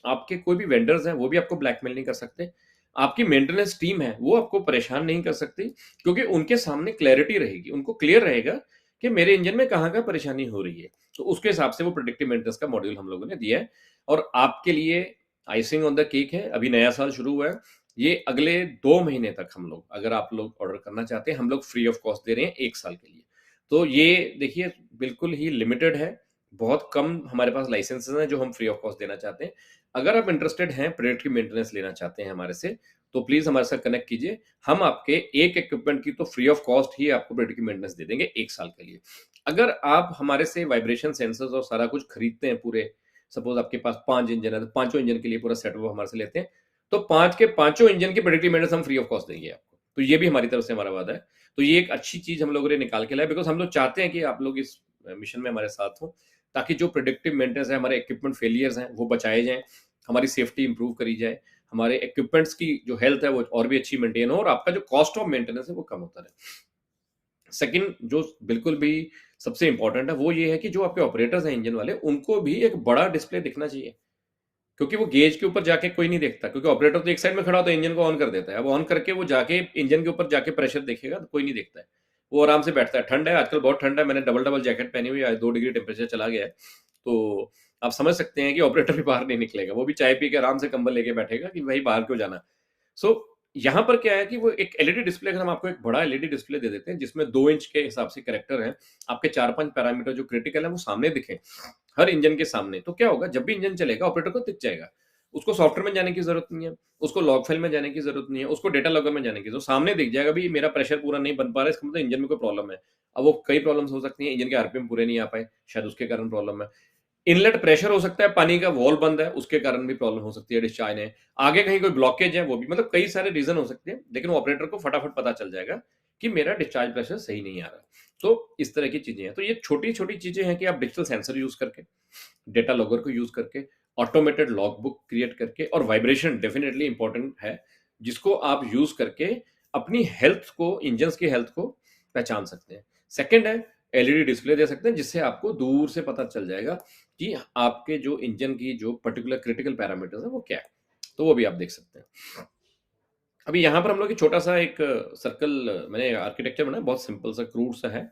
आपके कोई भी वेंडर्स हैं वो भी आपको ब्लैकमेल नहीं कर सकते, आपकी मेंटेनेंस टीम है वो आपको परेशान नहीं कर सकती, क्योंकि उनके सामने क्लैरिटी रहेगी, उनको क्लियर रहेगा कि मेरे इंजन में कहाँ का परेशानी हो रही है। तो उसके हिसाब से वो प्रिडिक्टिव मेंटेनेंस का मॉड्यूल हम लोगों ने दिया है। और आपके लिए आइसिंग ऑन द केक है, अभी नया साल शुरू हुआ है, ये अगले 2 महीने तक हम लोग, अगर आप लोग ऑर्डर करना चाहते हैं, हम लोग फ्री ऑफ कॉस्ट दे रहे हैं 1 साल के लिए। तो ये देखिए, बिल्कुल ही लिमिटेड है, बहुत कम हमारे पास लाइसेंसेस हैं जो हम फ्री ऑफ कॉस्ट देना चाहते हैं। अगर आप इंटरेस्टेड हैं, प्रेडिक्टिव मेंटेनेंस लेना चाहते हैं हमारे से, तो प्लीज हमारे साथ कनेक्ट कीजिए। हम आपके एक इक्विपमेंट की तो फ्री ऑफ कॉस्ट ही आपको प्रेडिक्टिव मेंटेनेंस दे देंगे 1 साल के लिए। अगर आप हमारे से वाइब्रेशन सेंसर्स और सारा कुछ खरीदते हैं पूरे, सपोज आपके पास 5 इंजन है, तो पांचों इंजन के लिए पूरा सेटअप हमारे से लेते हैं, तो 5 के 5 इंजन की प्रेडिक्टिव मेंटेनेंस हम फ्री ऑफ कॉस्ट देंगे आपको। तो ये भी हमारी तरफ से हमारा वादा है। तो ये एक अच्छी चीज हम लोगों ने निकाल के लाए, बिकॉज हम लोग चाहते हैं कि आप लोग इस मिशन में हमारे साथ हो, ताकि जो प्रिडिक्टिव मेंटेनेंस है, हमारे इक्विपमेंट फेलियर्स हैं वो बचाए जाएं, हमारी सेफ्टी इंप्रूव करी जाए, हमारे इक्विपमेंट्स की जो हेल्थ है वो और भी अच्छी मेंटेन हो, और आपका जो कॉस्ट ऑफ मेंटेनेंस है वो कम होता रहे। सेकंड जो बिल्कुल भी सबसे इंपॉर्टेंट है, वो ये है कि जो आपके ऑपरेटर्स हैं इंजन वाले, उनको भी एक बड़ा डिस्प्ले दिखना चाहिए, क्योंकि वो गेज के ऊपर जाके कोई नहीं देखता, क्योंकि ऑपरेटर तो एक साइड में खड़ा होता है, इंजन को ऑन कर देता है। अब ऑन करके वो जाके इंजन के ऊपर जाके प्रेशर देखेगा तो कोई नहीं देखता है, वो आराम से बैठता है। ठंड है आजकल, बहुत ठंड है, मैंने डबल डबल जैकेट पहनी हुई है, आज 2 डिग्री टेम्परेचर चला गया है। तो आप समझ सकते हैं कि ऑपरेटर भी बाहर नहीं निकलेगा, वो भी चाय पी के आराम से कंबल लेके बैठेगा कि भाई बाहर क्यों जाना। सो यहाँ पर क्या है कि वो एक एलईडी डिस्प्ले, अगर हम आपको एक बड़ा एलईडी डिस्प्ले दे देते हैं जिसमें 2 इंच के हिसाब से कैरेक्टर हैं, आपके 4-5 पैरामीटर जो क्रिटिकल है वो सामने दिखें, हर इंजन के सामने, तो क्या होगा, जब भी इंजन चलेगा ऑपरेटर को दिख जाएगा। उसको सॉफ्टवेयर में जाने की ज़रूरत नहीं है, उसको लॉग फाइल में जाने की ज़रूरत नहीं है, उसको डेटा लॉगर में जाने की, तो सामने दिख जाएगा भई मेरा प्रेशर पूरा नहीं बन पा रहा है, इसका मतलब इंजन में कोई प्रॉब्लम है। अब वो कई प्रॉब्लम्स हो सकती हैं, इंजन के आरपीएम पूरे नहीं आ पाए, शायद उसके कारण प्रॉब्लम है। इनलेट प्रेशर हो सकता है, पानी का वॉल्व बंद है, उसके कारण भी प्रॉब्लम हो सकती है डिस्चार्ज में। आगे कहीं कोई ब्लॉकेज है, वो भी, मतलब कई सारे रीज़न हो सकते हैं, लेकिन वो ऑपरेटर को फटाफट पता चल जाएगा कि मेरा डिस्चार्ज प्रेशर सही नहीं आ रहा। तो इस तरह की चीज़ें हैं। तो ये छोटी-छोटी चीज़ें हैं कि आप डिजिटल सेंसर यूज़ करके, डेटा लॉगर को यूज़ करके, ऑटोमेटेड लॉग बुक क्रिएट करके, और वाइब्रेशन डेफिनिटली इंपॉर्टेंट है, जिसको आप यूज़ करके अपनी हेल्थ को, इंजन्स की हेल्थ को पहचान सकते हैं। सेकंड है, एलईडी डिस्प्ले दे सकते हैं, जिससे आपको दूर से पता चल जाएगा कि आपके जो इंजन की जो पर्टिकुलर क्रिटिकल पैरामीटर्स है वो क्या है, तो वो भी आप देख सकते हैं। अभी यहाँ पर हम लोग एक छोटा सा एक सर्कल मैंने आर्किटेक्चर बनाया, बहुत सिंपल सा क्रूड सा है,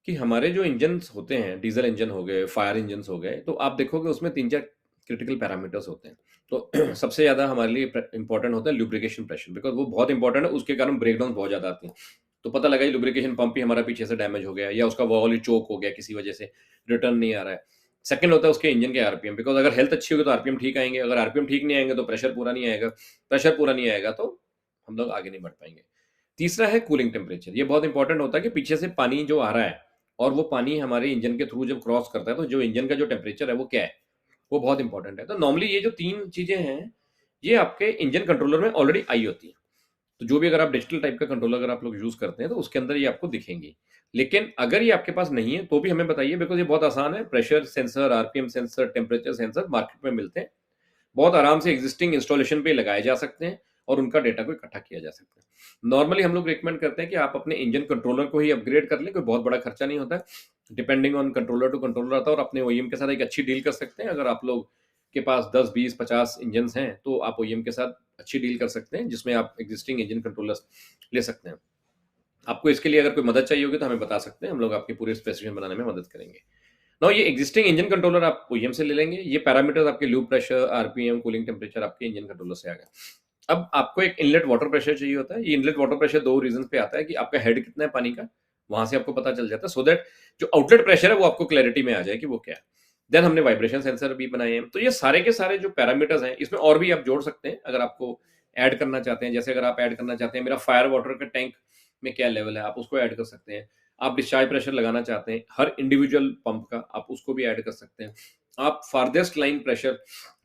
कि हमारे जो इंजन्स होते हैं, डीजल इंजन हो गए, फायर इंजन्स हो गए, तो आप देखोगे उसमें 3-4 क्रिटिकल पैरामीटर्स होते हैं। तो सबसे ज़्यादा हमारे लिए इंपॉर्टेंट होता है लुब्रिकेशन प्रेशर, बिकॉज वो बहुत इंपॉर्टेंट है, उसके कारण ब्रेकडाउन बहुत ज़्यादा आती है। तो पता लगा लुब्रिकेशन पंप ही हमारा पीछे से डैमेज हो गया, या उसका वॉल ही चोक हो गया किसी वजह से, रिटर्न नहीं आ रहा है। सेकंड होता है उसके इंजन के आरपीएम, बिकॉज अगर हेल्थ अच्छी होगी तो आरपीएम ठीक आएंगे, अगर आरपीएम ठीक नहीं आएंगे तो प्रेशर पूरा नहीं आएगा, प्रेशर पूरा नहीं आएगा तो हम लोग आगे नहीं बढ़ पाएंगे। तीसरा है कूलिंग टेम्परेचर, ये बहुत इंपॉर्टेंट होता है कि पीछे से पानी जो आ रहा है और वो पानी हमारे इंजन के थ्रू जब क्रॉस करता है, तो जो इंजन का जो टेम्परेचर है वो क्या है, वो बहुत इंपॉर्टेंट है। तो नॉर्मली ये जो 3 चीज़ें हैं, ये आपके इंजन कंट्रोलर में ऑलरेडी आई होती हैं। तो जो भी अगर आप डिजिटल टाइप का कंट्रोलर अगर आप लोग यूज़ करते हैं, तो उसके अंदर ये आपको दिखेंगी। लेकिन अगर ये आपके पास नहीं है, तो भी हमें बताइए, बिकॉज़ ये बहुत आसान है। Pressure sensor, RPM sensor, temperature sensor market में मिलते हैं। बहुत आराम से एक्जिस्टिंग इंस्टॉलेशन पे लगाए जा सकते हैं और उनका डेटा को इकट्ठा किया जा सकता है। नॉर्मली हम लोग रिकमेंड करते हैं कि आप अपने इंजन कंट्रोलर को ही अपग्रेड कर लें, कोई बहुत बड़ा खर्चा नहीं होता है। Depending on controller to controller आता है, और अपने ओईएम के साथ एक अच्छी डील कर सकते हैं। अगर आप लोग के पास 10, 20, 50 इंजन्स हैं, तो आप ओईएम के साथ अच्छी डील कर सकते हैं, जिसमें आप एक्जिस्टिंग इंजन कंट्रोलर्स ले सकते हैं। आपको इसके लिए अगर कोई मदद चाहिए होगी तो हमें बता सकते हैं, हम लोग आपकी पूरे स्पेसिफिकेशन बनाने में मदद करेंगे। नाउ ये एक्जिस्टिंग इंजन कंट्रोलर आप ओईएम से ले लेंगे, ये पैरामीटर्स आपके loop pressure, RPM, cooling temperature आपके इंजन कंट्रोलर से आ गया। अब आपको एक इनलेट वाटर प्रेशर चाहिए होता है। ये इनलेट वाटर प्रेशर 2 रीजन पे आता है कि आपका हेड कितना है पानी का, वहां से आपको पता चल जाता है, सो दैट जो आउटलेट प्रेशर है वो आपको क्लैरिटी में आ जाए कि वो क्या है। देन हमने वाइब्रेशन सेंसर भी बनाए हैं। तो ये सारे के सारे जो पैरामीटर्स हैं, इसमें और भी आप जोड़ सकते हैं अगर आपको ऐड करना चाहते हैं। जैसे अगर आप ऐड करना चाहते हैं मेरा फायर वाटर का टैंक में क्या लेवल है, आप उसको ऐड कर सकते हैं। आप डिस्चार्ज प्रेशर लगाना चाहते हैं हर इंडिविजुअल पंप का, आप उसको भी ऐड कर सकते हैं। आप फारदेस्ट लाइन प्रेशर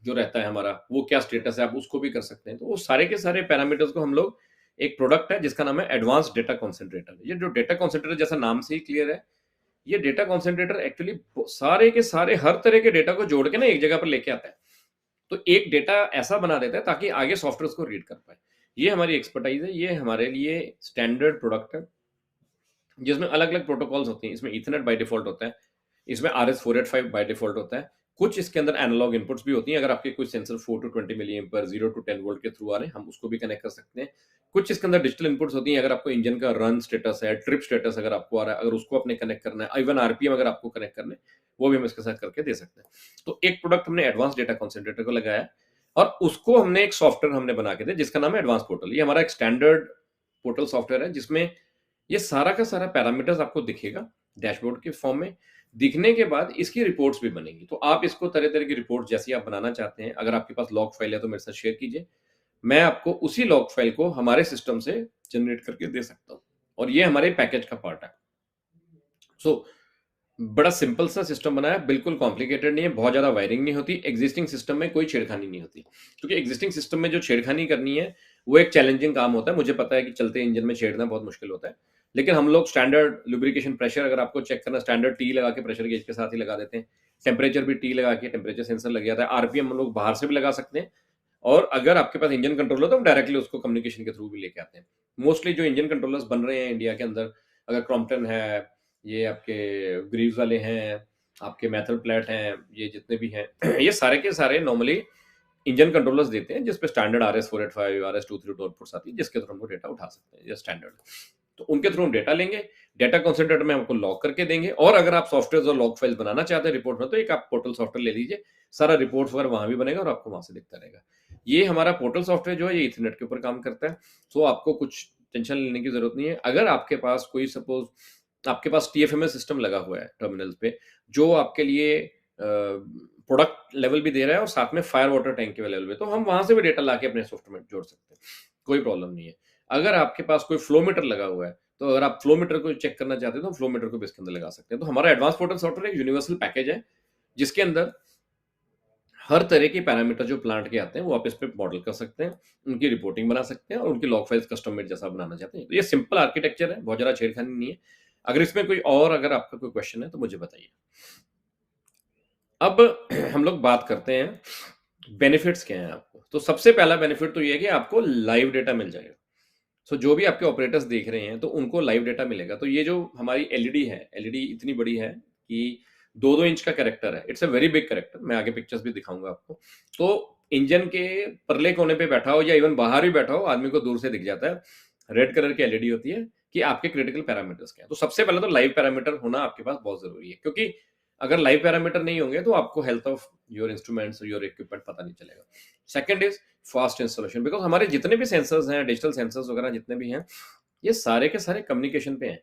जो रहता है हमारा, वो क्या स्टेटस है, आप उसको भी कर सकते हैं। तो वो सारे के सारे पैरामीटर्स को हम लोग, एक प्रोडक्ट है जिसका नाम है एडवांस डेटा कॉन्सेंट्रेटर। ये जो डेटा कॉन्सेंट्रेटर जैसा नाम से ही क्लियर है, ये डेटा कॉन्सेंट्रेटर एक्चुअली सारे के सारे हर तरह के डेटा को जोड़ के ना एक जगह पर लेके आता है। तो एक डेटा ऐसा बना देता है ताकि आगे सॉफ्टवेयर उसको रीड कर पाए। ये हमारी एक्सपर्टाइज है, ये हमारे लिए स्टैंडर्ड प्रोडक्ट है, जिसमें अलग-अलग प्रोटोकॉल्स होते हैं। इसमें ईथरनेट बाय डिफ़ॉल्ट होता है, इसमें RS485 बाय डिफ़ॉल्ट होता है। कुछ इसके अंदर एनालॉग इनपुट्स भी होती हैं, अगर आपके कुछ sensor 4 to 20 milliampere, 0 to 10 volt के थ्रू आ रहे हैं, हम उसको भी कनेक्ट कर सकते हैं। कुछ इसके अंदर डिजिटल इनपुट्स होती हैं, अगर आपको इंजन का रन स्टेटस है, ट्रिप स्टेटस अगर आपको आ रहा है, अगर उसको आपने कनेक्ट करना है, इवन आरपीएम अगर आपको कनेक्ट करना है, वो भी हम इसके साथ करके दे सकते हैं। तो एक प्रोडक्ट हमने एडवांस डेटा कॉन्सेंट्रेटर को लगाया, और उसको हमने एक सॉफ्टवेयर हमने बना के दिया जिसका नाम है एडवांस पोर्टल। ये हमारा एक स्टैंडर्ड पोर्टल सॉफ्टवेयर है, जिसमें ये सारा का सारा पैरामीटर्स आपको दिखेगा डैशबोर्ड के फॉर्म में। दिखने के बाद इसकी रिपोर्ट्स भी बनेंगी। तो आप इसको तरह-तरह की रिपोर्ट जैसी आप बनाना चाहते हैं, अगर आपके पास लॉग फाइल है तो मेरे साथ शेयर कीजिए। मैं आपको उसी लॉग फाइल को हमारे सिस्टम से जनरेट करके दे सकता हूँ, और ये हमारे पैकेज का पार्ट है। सो बड़ा सिंपल सा सिस्टम बनाया, बिल्कुल कॉम्प्लिकेटेड नहीं है, बहुत ज़्यादा वायरिंग नहीं होती, एग्जिस्टिंग सिस्टम में कोई छेड़खानी नहीं होती। क्योंकि एग्जिस्टिंग सिस्टम में जो छेड़खानी करनी है, वो एक चैलेंजिंग काम होता है। मुझे पता है कि चलते इंजन में छेड़ना बहुत मुश्किल होता है, लेकिन हम लोग स्टैंडर्ड लुब्रिकेशन प्रेशर, अगर आपको चेक करना, स्टैंडर्ड टी लगा के प्रेशर गेज के साथ ही लगा देते हैं। टेम्परेचर भी टी लगा के टेम्परेचर सेंसर लग जाता है। आरपीएम हम लोग बाहर से भी लगा सकते हैं, और अगर आपके पास इंजन कंट्रोलर तो हम डायरेक्टली उसको कम्युनिकेशन के थ्रू भी लेके आते हैं। मोस्टली जो इंजन कंट्रोलर्स बन रहे हैं इंडिया के अंदर, अगर क्रॉम्पटन है, ये आपके ग्रीव्स वाले हैं, आपके मेथल प्लेट हैं, ये जितने भी हैं ये सारे के सारे नॉर्मली इंजन कंट्रोलर्स देते हैं, जिस पे स्टैंडर्ड RS485, RS232 आउटपुट्स आती है, जिसके थ्रू हम लोग डेटा उठा सकते हैं, ये स्टैंडर्ड। तो उनके थ्रू हम डेटा लेंगे, डेटा कॉन्सेंट्रेटर में हमको लॉग करके देंगे, और अगर आप सॉफ्टवेयर और लॉग फाइल्स बनाना चाहते हैं रिपोर्ट में, तो एक आप पोर्टल सॉफ्टवेयर ले लीजिए, सारा रिपोर्ट्स वगैरह वहां भी बनेगा और आपको वहां से दिखता रहेगा। ये हमारा पोर्टल सॉफ्टवेयर जो है ये इथरनेट के ऊपर काम करता है, सो आपको कुछ टेंशन लेने की जरूरत नहीं है। अगर आपके पास कोई सपोज आपके पास टीएफएमएस सिस्टम लगा हुआ है टर्मिनल्स पे, जो आपके लिए प्रोडक्ट लेवल भी दे रहा है और साथ में फायर वाटर टैंक के लेवल पे, तो हम वहां से भी डेटा लाके अपने सॉफ्टवेयर में जोड़ सकते हैं, कोई प्रॉब्लम नहीं है। अगर आपके पास कोई फ्लो मीटर लगा हुआ है, तो अगर आप फ्लो मीटर को चेक करना चाहते हैं तो फ्लो मीटर को भी इसके अंदर लगा सकते हैं। तो हमारा एडवांस पोर्टल सॉफ्टवेयर एक यूनिवर्सल पैकेज है, जिसके अंदर हर तरह के पैरामीटर जो प्लांट के आते हैं वो आप इस पे मॉडल कर सकते हैं, उनकी रिपोर्टिंग बना सकते हैं और उनकी लॉग फाइल्स कस्टम मेड जैसा बनाना चाहते हैं। तो ये सिंपल आर्किटेक्चर है, बहुत ज़्यादा छेड़खानी नहीं है। अगर इसमें कोई और अगर आपका कोई क्वेश्चन है तो मुझे बताइए। अब हम लोग बात करते हैं बेनिफिट्स क्या हैं आपको। तो सबसे पहला बेनिफिट तो ये है कि आपको लाइव डेटा मिल जाएगा। सो जो भी आपके ऑपरेटर्स देख रहे हैं तो उनको लाइव डेटा मिलेगा। तो ये जो हमारी एलईडी है, एलईडी इतनी बड़ी है कि 2-2 इंच का कैरेक्टर है, it's a very big character, मैं आगे पिक्चर्स भी दिखाऊंगा आपको। तो इंजन के परले कोने पे बैठा हो या इवन बाहर भी बैठा हो, आदमी को दूर से दिख जाता है, रेड कलर की एलईडी होती है कि आपके क्रिटिकल पैरामीटर्स क्या है। तो सबसे पहले तो लाइव पैरामीटर होना आपके पास बहुत जरूरी है, क्योंकि अगर लाइव पैरामीटर नहीं होंगे तो आपको health of your instruments, your equipment पता नहीं चलेगा। Second is fast installation, because हमारे जितने भी सेंसर्स हैं, डिजिटल सेंसर्स वगैरह जितने भी हैं, ये सारे के सारे कम्युनिकेशन पे हैं।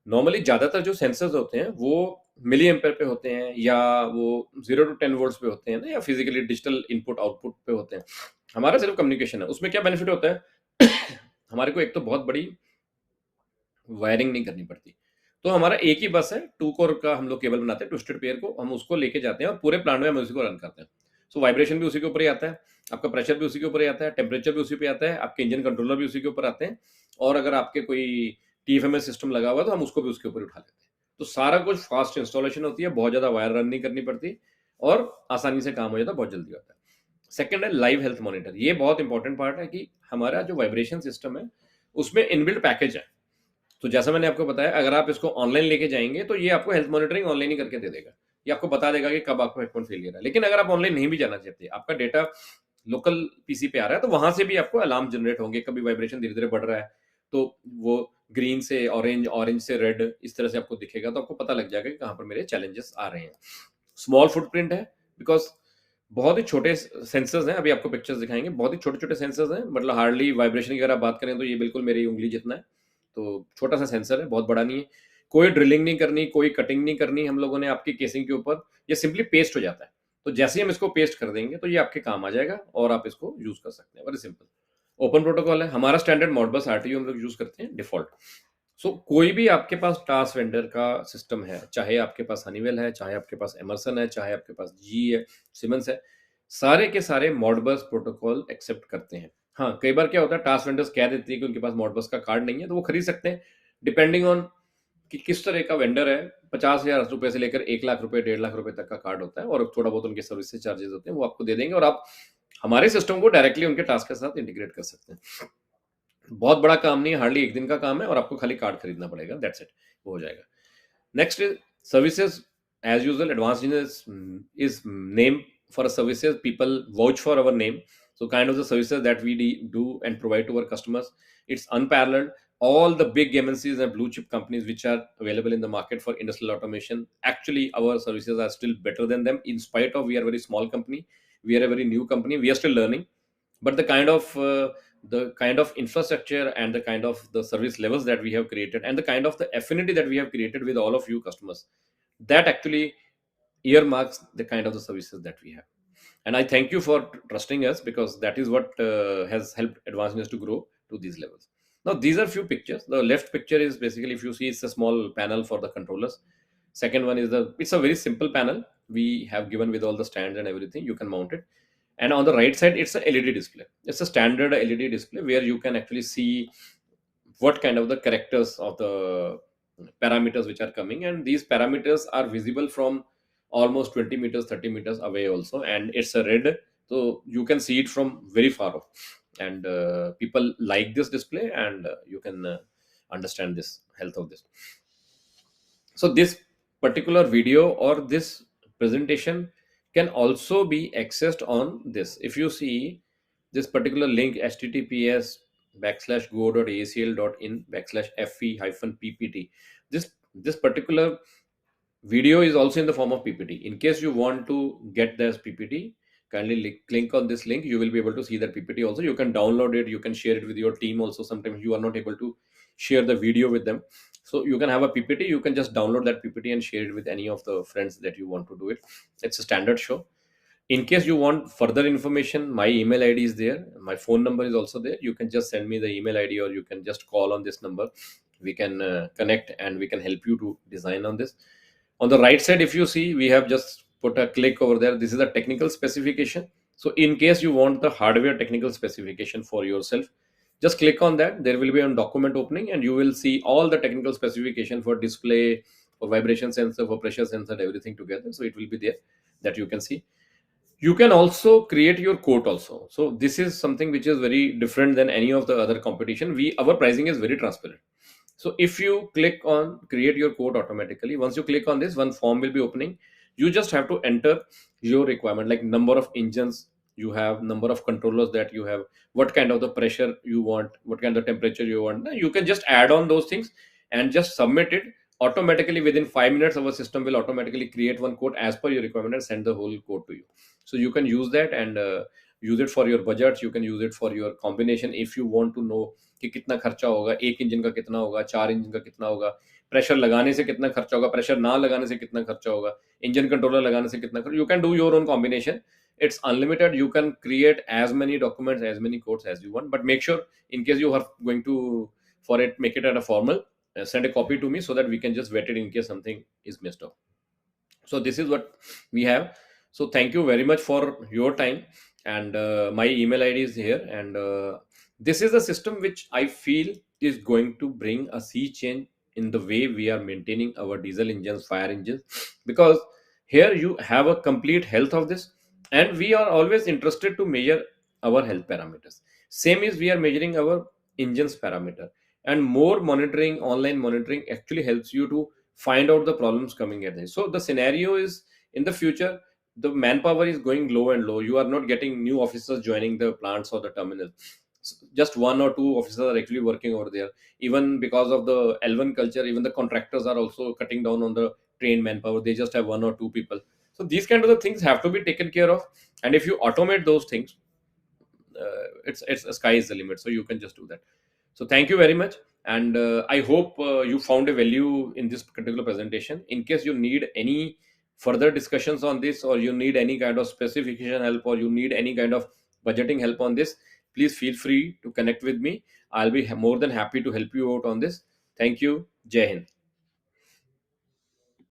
नॉर्मली ज्यादातर जो सेंसर्स होते हैं वो मिली एम्पेयर पे होते हैं, या वो 0 to 10 वोल्ट्स पे होते हैं ना, या फिजिकली डिजिटल इनपुट आउटपुट पे होते हैं। हमारा सिर्फ कम्युनिकेशन है। उसमें क्या बेनिफिट होता है हमारे को एक तो बहुत बड़ी वायरिंग नहीं करनी पड़ती। तो हमारा एक ही बस है, 2 कोर का हम लोग केबल बनाते हैं, ट्विस्टेड पेयर को हम उसको लेके जाते हैं और पूरे प्लांट में हम उसी को रन करते हैं। सो वाइब्रेशन भी उसी के ऊपर ही आता है, आपका प्रेशर भी उसी के ऊपर ही आता है, टेम्परेचर भी उसी पे आता है, आपके इंजन कंट्रोलर भी उसी के ऊपर आते हैं, और अगर आपके कोई टीएफएमएस सिस्टम लगा हुआ है तो हम उसको भी उसके ऊपर उठा लेते हैं। तो सारा कुछ फास्ट इंस्टॉलेशन होती है, बहुत ज्यादा वायर रन नहीं करनी पड़ती और आसानी से काम हो जाता है, बहुत जल्दी होता है। सेकंड है लाइव हेल्थ मॉनिटर। ये बहुत इंपॉर्टेंट पार्ट है कि हमारा जो वाइब्रेशन सिस्टम है उसमें इनबिल्ट पैकेज है। तो जैसा मैंने आपको बताया, अगर आप इसको ऑनलाइन लेके जाएंगे तो ये आपको हेल्थ मॉनिटरिंग ऑनलाइन ही करके दे देगा, ये आपको बता देगा कि कब आपका हेडफोन फेलियर है। लेकिन अगर आप ऑनलाइन नहीं भी जाना चाहते, आपका डेटा लोकल पीसी पे आ रहा है, तो वहां से भी आपको अलार्म जनरेट होंगे, कभी वाइब्रेशन धीरे धीरे बढ़ रहा है तो वो ग्रीन से ऑरेंज, ऑरेंज से रेड, इस तरह से आपको दिखेगा, तो आपको पता लग जाएगा कि कहाँ पर मेरे चैलेंजेस आ रहे हैं। स्मॉल फुटप्रिंट है, बिकॉज बहुत ही छोटे सेंसर्स हैं, अभी आपको पिक्चर्स दिखाएंगे, बहुत ही छोटे छोटे सेंसर्स हैं, मतलब हार्डली वाइब्रेशन की अगर आप बात करें तो ये बिल्कुल मेरी उंगली जितना है। तो छोटा सा सेंसर है, बहुत बड़ा नहीं है। कोई ड्रिलिंग नहीं करनी, कोई कटिंग नहीं करनी हम लोगों ने आपकी केसिंग के ऊपर, ये सिंपली पेस्ट हो जाता है। तो जैसे ही हम इसको पेस्ट कर देंगे तो ये आपके काम आ जाएगा और आप इसको यूज कर सकते हैं, वेरी सिंपल। ओपन प्रोटोकॉल है, हमारा स्टैंडर्ड मॉडबस आरटीयू हम लोग यूज करते हैं डिफॉल्ट। सो कोई भी आपके पास टास्क वेंडर का सिस्टम है, चाहे आपके पास हनीवेल है, चाहे आपके पास एमरसन है, चाहे आपके पास जी है, सिमंस है, सारे के सारे मॉडबस प्रोटोकॉल एक्सेप्ट करते हैं। हाँ, कई बार क्या होता है, टास्क वेंडर्स कह देती है कि उनके पास मॉडबस का कार्ड नहीं है, तो वो खरीद सकते हैं, डिपेंडिंग ऑन कि किस तरह का वेंडर है। 50,000 रुपए से लेकर 1 लाख रुपए, 1.5 लाख रुपए तक का कार्ड होता है, और थोड़ा बहुत उनके सर्विस चार्जेस होते हैं, वो आपको दे देंगे और आप हमारे सिस्टम को डायरेक्टली उनके टास्क के साथ इंटीग्रेट कर सकते हैं। बहुत बड़ा काम नहीं है, हार्डली 1 दिन का काम है, और आपको खाली कार्ड खरीदना पड़ेगा, दैट्स इट, वो हो जाएगा। Next is services. As usual advance is name for services, people vouch for our name. So kind of the services that we do and provide to our customers, it's unparalleled. All the big MNCs and blue chip companies which are available in the market for industrial automation, actually our services are still better than them, in spite of we are a very small company, we are a very new company, we are still learning. But the kind of infrastructure and the kind of the service levels that we have created, and the kind of the affinity that we have created with all of you customers, that actually earmarks the kind of the services that we have. And I thank you for trusting us, because that is what has helped advancing us to grow to these levels. Now these are few pictures. The left picture is basically, if you see, it's a small panel for the controllers. Second one is it's a very simple panel we have given with all the stands and everything, you can mount it. And on the right side, it's a LED display. It's a standard LED display where you can actually see what kind of the characters of the parameters which are coming, and these parameters are visible from almost 20 meters, 30 meters away also, and it's a red, so you can see it from very far off. And people like this display, and you can understand this health of this. So this particular video or this presentation can also be accessed on this. If you see this particular link, https go.acl.in/fe-ppt. This particular video is also in the form of PPT. In case you want to get this PPT, kindly click on this link. You will be able to see that PPT also. You can download it. You can share it with your team also. Sometimes you are not able to share the video with them. So you can have a PPT. You can just download that PPT and share it with any of the friends that you want to do it. It's a standard show. In case you want further information, my email ID is there. My phone number is also there. You can just send me the email ID or you can just call on this number. We can connect and we can help you to design on this. On the right side, if you see, we have just put a click over there. This is a technical specification. So in case you want the hardware technical specification for yourself, just click on that. There will be a document opening and you will see all the technical specification for display, for vibration sensor, for pressure sensor, everything together. So it will be there that you can see. You can also create your quote also. So this is something which is very different than any of the other competition. Our pricing is very transparent. So if you click on create your quote automatically, once you click on this, one form will be opening. You just have to enter your requirement, like number of engines you have, number of controllers that you have, what kind of the pressure you want, what kind of temperature you want. You can just add on those things and just submit it. Automatically within 5 minutes our system will automatically create one quote as per your requirement and send the whole quote to you. So you can use that and use it for your budgets. You can use it for your combination if you want to know कि कितना खर्चा होगा, एक engine का कितना होगा, 4 engine का कितना होगा, प्रेशर लगाने से कितना खर्चा होगा, प्रेशर ना लगाने से कितना खर्चा होगा, इंजन कंट्रोलर लगाने से कितना खर्चा. You can do your own combination. It's unlimited. You can create as many documents, as many quotes as you want, but make sure in case you are going to for it, make it at a formal, send a copy to me so that we can just vet it in case something is missed out. So this is what we have. So thank you very much for your time, and my email ID is here, and this is a system which I feel is going to bring a sea change in the way we are maintaining our diesel engines, fire engines, because here you have a complete health of this, and we are always interested to measure our health parameters. Same is we are measuring our engines parameter, and more monitoring, online monitoring actually helps you to find out the problems coming at this. So the scenario is in the future, the manpower is going low and low. You are not getting new officers joining the plants or the terminal. Just one or two officers are actually working over there. Even because of the L1 culture, even the contractors are also cutting down on the trained manpower. They just have one or two people. So these kind of the things have to be taken care of. And if you automate those things, it's sky is the limit. So you can just do that. So thank you very much, and I hope you found a value in this particular presentation. In case you need any further discussions on this, or you need any kind of specification help, or you need any kind of budgeting help on this, please feel free to connect with me. I'll be more than happy to help you out on this. Thank you. Jai Hind.